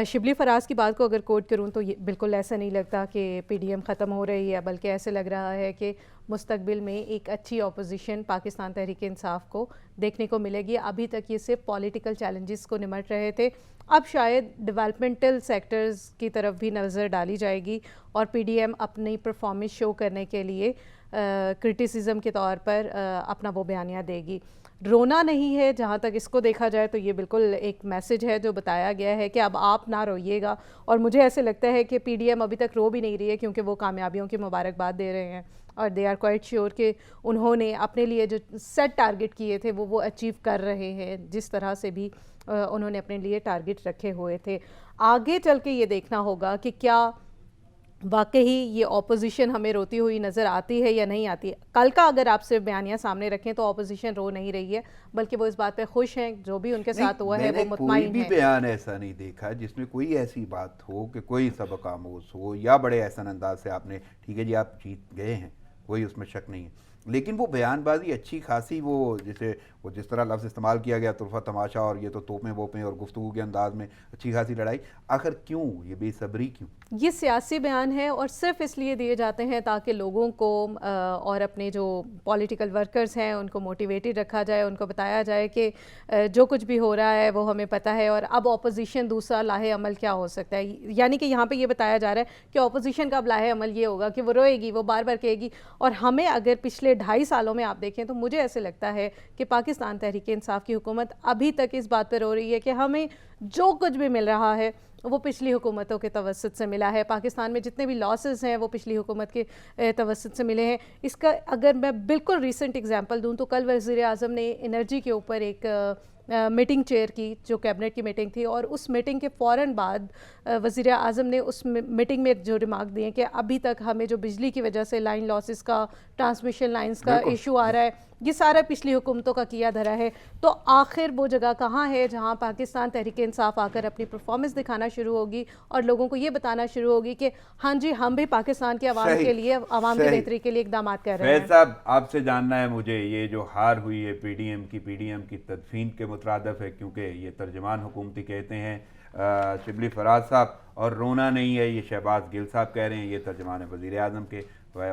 شبلی فراز کی بات کو اگر کوٹ کروں تو یہ بالکل ایسا نہیں لگتا کہ پی ڈی ایم ختم ہو رہی ہے, بلکہ ایسے لگ رہا ہے کہ مستقبل میں ایک اچھی اپوزیشن پاکستان تحریک انصاف کو دیکھنے کو ملے گی. ابھی تک یہ صرف پولیٹیکل چیلنجز کو نمٹ رہے تھے, اب شاید ڈیولپمنٹل سیکٹرز کی طرف بھی نظر ڈالی جائے گی, اور پی ڈی ایم اپنی پرفارمنس شو کرنے کے لیے کرٹیسزم کے طور پر اپنا وہ بیانیہ دے گی. رونا نہیں ہے جہاں تک اس کو دیکھا جائے تو یہ بالکل ایک میسج ہے جو بتایا گیا ہے کہ اب آپ نہ روئیے گا, اور مجھے ایسے لگتا ہے کہ پی ڈی ایم ابھی تک رو بھی نہیں رہی ہے کیونکہ وہ کامیابیوں کی مبارکباد دے رہے ہیں, اور دے آر کوائٹ شیور کہ انہوں نے اپنے لیے جو سیٹ ٹارگٹ کیے تھے وہ اچیو کر رہے ہیں, جس طرح سے بھی انہوں نے اپنے لیے ٹارگٹ رکھے ہوئے تھے. آگے چل کے یہ دیکھنا ہوگا کہ کیا واقعی یہ اپوزیشن ہمیں روتی ہوئی نظر آتی ہے یا نہیں آتی ہے. کل کا اگر آپ صرف بیانیہ سامنے رکھیں تو اپوزیشن رو نہیں رہی ہے, بلکہ وہ اس بات پہ خوش ہیں, جو بھی ان کے ساتھ ہوا ہے وہ مطمئن ہیں. کوئی بھی بیان ایسا نہیں دیکھا جس میں کوئی ایسی بات ہو کہ کوئی سبق آموز ہو یا بڑے احسن انداز سے آپ نے, ٹھیک ہے جی آپ جیت گئے ہیں, کوئی اس میں شک نہیں ہے, لیکن وہ بیان بازی اچھی خاصی وہ جسے وہ جس طرح لفظ استعمال کیا گیا طرفہ تماشا اور یہ تو توپیں ووپیں اور گفتگو کے انداز میں اچھی خاصی لڑائی, آخر کیوں یہ بے صبری کیوں؟ یہ سیاسی بیان ہے اور صرف اس لیے دیے جاتے ہیں تاکہ لوگوں کو اور اپنے جو پولیٹیکل ورکرز ہیں ان کو موٹیویٹڈ رکھا جائے, ان کو بتایا جائے کہ جو کچھ بھی ہو رہا ہے وہ ہمیں پتہ ہے اور اب اپوزیشن دوسرا لاہے عمل کیا ہو سکتا ہے. یعنی کہ یہاں پہ یہ بتایا جا رہا ہے کہ اپوزیشن کا اب لاہے عمل یہ ہوگا کہ وہ روئے گی, وہ بار بار کہے گی. اور ہمیں اگر پچھلے 2.5 سالوں میں آپ دیکھیں تو مجھے ایسے لگتا ہے کہ پاکستان تحریک انصاف کی حکومت ابھی تک اس بات پہ رو رہی ہے کہ ہمیں جو کچھ بھی مل رہا ہے وہ پچھلی حکومتوں کے توسط سے ملا ہے. پاکستان میں جتنے بھی لاسز ہیں وہ پچھلی حکومت کے توسط سے ملے ہیں. اس کا اگر میں بالکل ریسنٹ اگزامپل دوں تو کل وزیر اعظم نے انرجی کے اوپر ایک میٹنگ چیئر کی, جو کیبنٹ کی میٹنگ تھی, اور اس میٹنگ کے فوراً بعد وزیر اعظم نے اس میٹنگ میں جو ریمارک دیے کہ ابھی تک ہمیں جو بجلی کی وجہ سے لائن لاسز کا, ٹرانسمیشن لائنز کا ایشو آ رہا ہے, یہ سارا پچھلی حکومتوں کا کیا دھرا ہے. تو آخر وہ جگہ کہاں ہے جہاں پاکستان تحریک انصاف آ کر اپنی پرفارمنس دکھانا شروع ہوگی اور لوگوں کو یہ بتانا شروع ہوگی کہ ہاں جی ہم بھی پاکستان کے عوام کے لیے, عوام کی بہتری کے لیے اقدامات کر رہے ہیں. فیض صاحب آپ سے جاننا ہے مجھے, یہ جو ہار ہوئی ہے پی ڈی ایم کی تدفین کے مترادف ہے, کیونکہ یہ ترجمان حکومتی کہتے ہیں شبلی فراز صاحب, اور رونا نہیں ہے یہ شہباز گل صاحب کہہ رہے ہیں, یہ ترجمان وزیر اعظم کے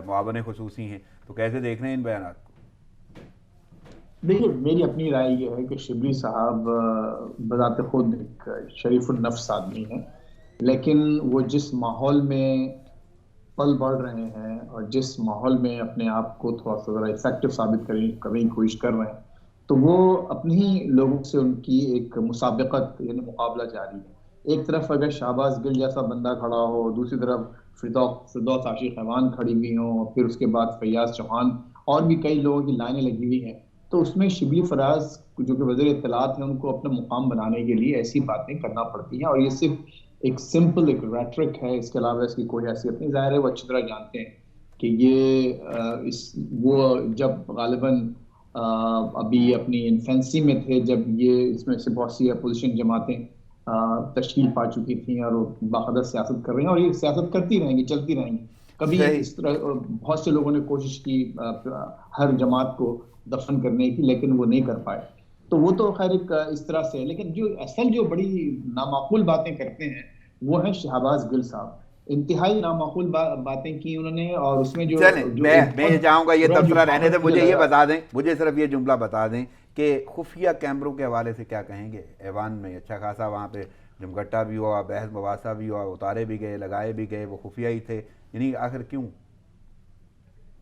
معاون خصوصی ہیں. تو کیسے دیکھ رہے ہیں ان بیانات کو؟ دیکھیے میری اپنی رائے یہ ہے کہ شبلی صاحب بذات خود ایک شریف النفس آدمی ہیں, لیکن وہ جس ماحول میں پل بڑھ رہے ہیں اور جس ماحول میں اپنے آپ کو تھوڑا سا ذرا افیکٹو ثابت کرنے کی کوشش کر رہے ہیں, تو وہ اپنے ہی لوگوں سے ان کی ایک مسابقت یعنی مقابلہ جاری ہے. ایک طرف اگر شہباز گل جیسا بندہ کھڑا ہو, دوسری طرف فردوس عاشق ایوان کھڑی ہوئی ہوں, پھر اس کے بعد فیاض چوہان اور بھی کئی لوگوں کی لائنیں لگی ہوئی ہیں, تو اس میں شبلی فراز جو کہ وزیر اطلاعات ہیں ان کو اپنا مقام بنانے کے لیے ایسی باتیں کرنا پڑتی ہیں, اور یہ صرف ایک سمپل ایک ریٹرک ہے, اس کے علاوہ اس کی کوئی حیثیت نہیں. ظاہر ہے وہ اچھی طرح جانتے ہیں کہ یہ وہ جب غالباً ابھی اپنی انفینسی میں تھے, جب یہ اس میں سے بہت سی اپوزیشن جماعتیں تشکیل پا چکی تھیں اور وہ باقاعدہ سیاست کر رہے ہیں, اور یہ سیاست کرتی رہیں گی, چلتی رہیں گی. کبھی اس طرح بہت سے لوگوں نے کوشش کی ہر جماعت کو دفن کرنے کی, لیکن وہ نہیں کر پائے. تو وہ تو خیر ایک اس طرح سے ہے, لیکن جو اصل جو بڑی نامعقول باتیں کرتے ہیں وہ ہیں شہباز گل صاحب. انتہائی نامعقول باتیں کی انہوں نے, اور اس میں جو میں چاہوں گا یہ تبصرہ رہنے دیں, مجھے یہ بتا دیں, مجھے صرف یہ جملہ بتا دیں کہ خفیہ کیمروں کے حوالے سے کیا کہیں گے. ایوان میں اچھا خاصا وہاں پہ جمگٹا بھی ہوا, بحث مباحثہ بھی ہوا, اتارے بھی گئے, لگائے بھی گئے, وہ خفیہ ہی تھے, یعنی آخر کیوں؟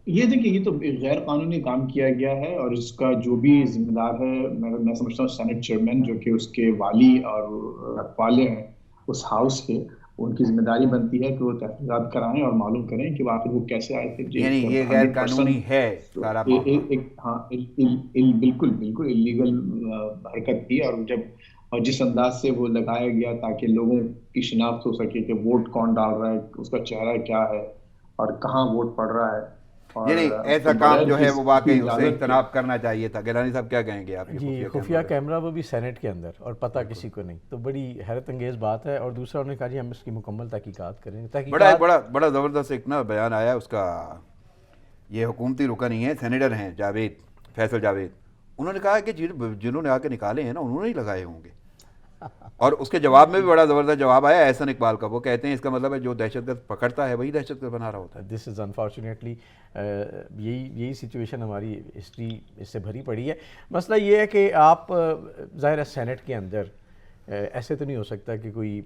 یہ دیکھیں یہ تو غیر قانونی کام کیا گیا ہے, اور اس کا جو بھی ذمہ دار ہے میں سمجھتا ہوں سینٹ چیئرمین جو کہ اس کے والی اور رکھوالے ہیں اس ہاؤس کے, ان کی ذمہ داری بنتی ہے کہ وہ تحقیقات کرائیں اور معلوم کریں کہ آخر وہ کیسے آئے تھے. یعنی یہ غیر قانونی ہے سارا معاملہ؟ ہاں بالکل بالکل اللیگل حرکت تھی, اور جس انداز سے وہ لگایا گیا تاکہ لوگوں کی شناخت ہو سکے کہ ووٹ کون ڈال رہا ہے, اس کا چہرہ کیا ہے اور کہاں ووٹ پڑ رہا ہے. یعنی ایسا کام جو ہے وہ واقعی اسے اجتناب کرنا چاہیے تھا. گیلانی صاحب کیا کہیں گے آپ؟ جی خفیہ کیمرہ وہ بھی سینٹ کے اندر, اور پتہ کسی کو نہیں, تو بڑی حیرت انگیز بات ہے. اور دوسرا انہوں نے کہا جی ہم اس کی مکمل تحقیقات کریں. بڑا زبردست ایک نا بیان آیا اس کا, یہ حکومتی رکن ہی ہیں, سینیٹر ہیں فیصل جاوید, انہوں نے کہا کہ جنہوں نے آ کے نکالے ہیں نا انہوں نے ہی لگائے ہوں گے. اور اس کے جواب میں بھی بڑا زبردست جواب آیا احسن اقبال کا, وہ کہتے ہیں اس کا مطلب ہے جو دہشت گرد پکڑتا ہے وہی دہشت گرد بنا رہا ہوتا ہے. دس از انفارچونیٹلی یہی سچویشن ہماری ہسٹری اس سے بھری پڑی ہے. مسئلہ یہ ہے کہ آپ ظاہر ہے سینٹ کے اندر ایسے تو نہیں ہو سکتا کہ کوئی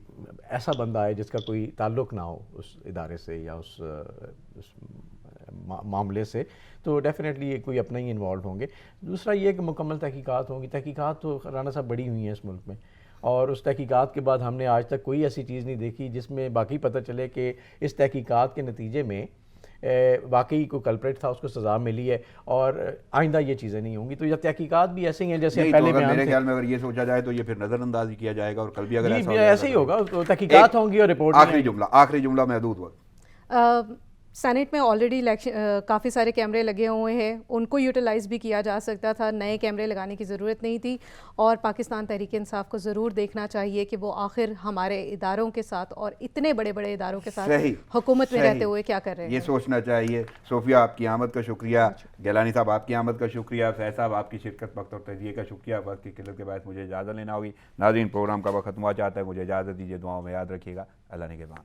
ایسا بندہ آئے جس کا کوئی تعلق نہ ہو اس ادارے سے یا اس معاملے سے, تو ڈیفینیٹلی یہ کوئی اپنا ہی انوالوڈ ہوں گے. دوسرا یہ کہ مکمل تحقیقات ہوں گی. تحقیقات تو رانا صاحب بڑی ہوئی ہیں اس ملک میں, اور اس تحقیقات کے بعد ہم نے آج تک کوئی ایسی چیز نہیں دیکھی جس میں باقی پتہ چلے کہ اس تحقیقات کے نتیجے میں واقعی کوئی کلپریٹ تھا, اس کو سزا ملی ہے, اور آئندہ یہ چیزیں نہیں ہوں گی. تو یہ تحقیقات بھی ایسے ہی ہیں جیسے پہلے بیان تھے. میرے خیال میں اگر یہ سوچا جائے تو یہ پھر نظر اندازی کیا جائے گا, اور کل بھی اگر ایسا ہی ہوگا تو تحقیقات ہوں گی اور رپورٹ. آخری جملہ محدود وقت. سینٹ میں آلریڈی کافی سارے کیمرے لگے ہوئے ہیں, ان کو یوٹیلائز بھی کیا جا سکتا تھا, نئے کیمرے لگانے کی ضرورت نہیں تھی. اور پاکستان تحریک انصاف کو ضرور دیکھنا چاہیے کہ وہ آخر ہمارے اداروں کے ساتھ اور اتنے بڑے بڑے اداروں کے ساتھ حکومت میں رہتے ہوئے کیا کر رہے ہیں. یہ سوچنا چاہیے. صوفیہ آپ کی آمد کا شکریہ, گیلانی صاحب آپ کی آمد کا شکریہ, فیض صاحب آپ کی شرکت وقت اور تجزیے کا شکریہ. وقت کی قلت کے باعث مجھے اجازت لینا ہوگی. ناظرین, پروگرام کا وقت ختم ہوا چاہتا ہے, مجھے اجازت دیجیے. دعاؤں میں یاد رکھیے گا. اللہ نگہبان.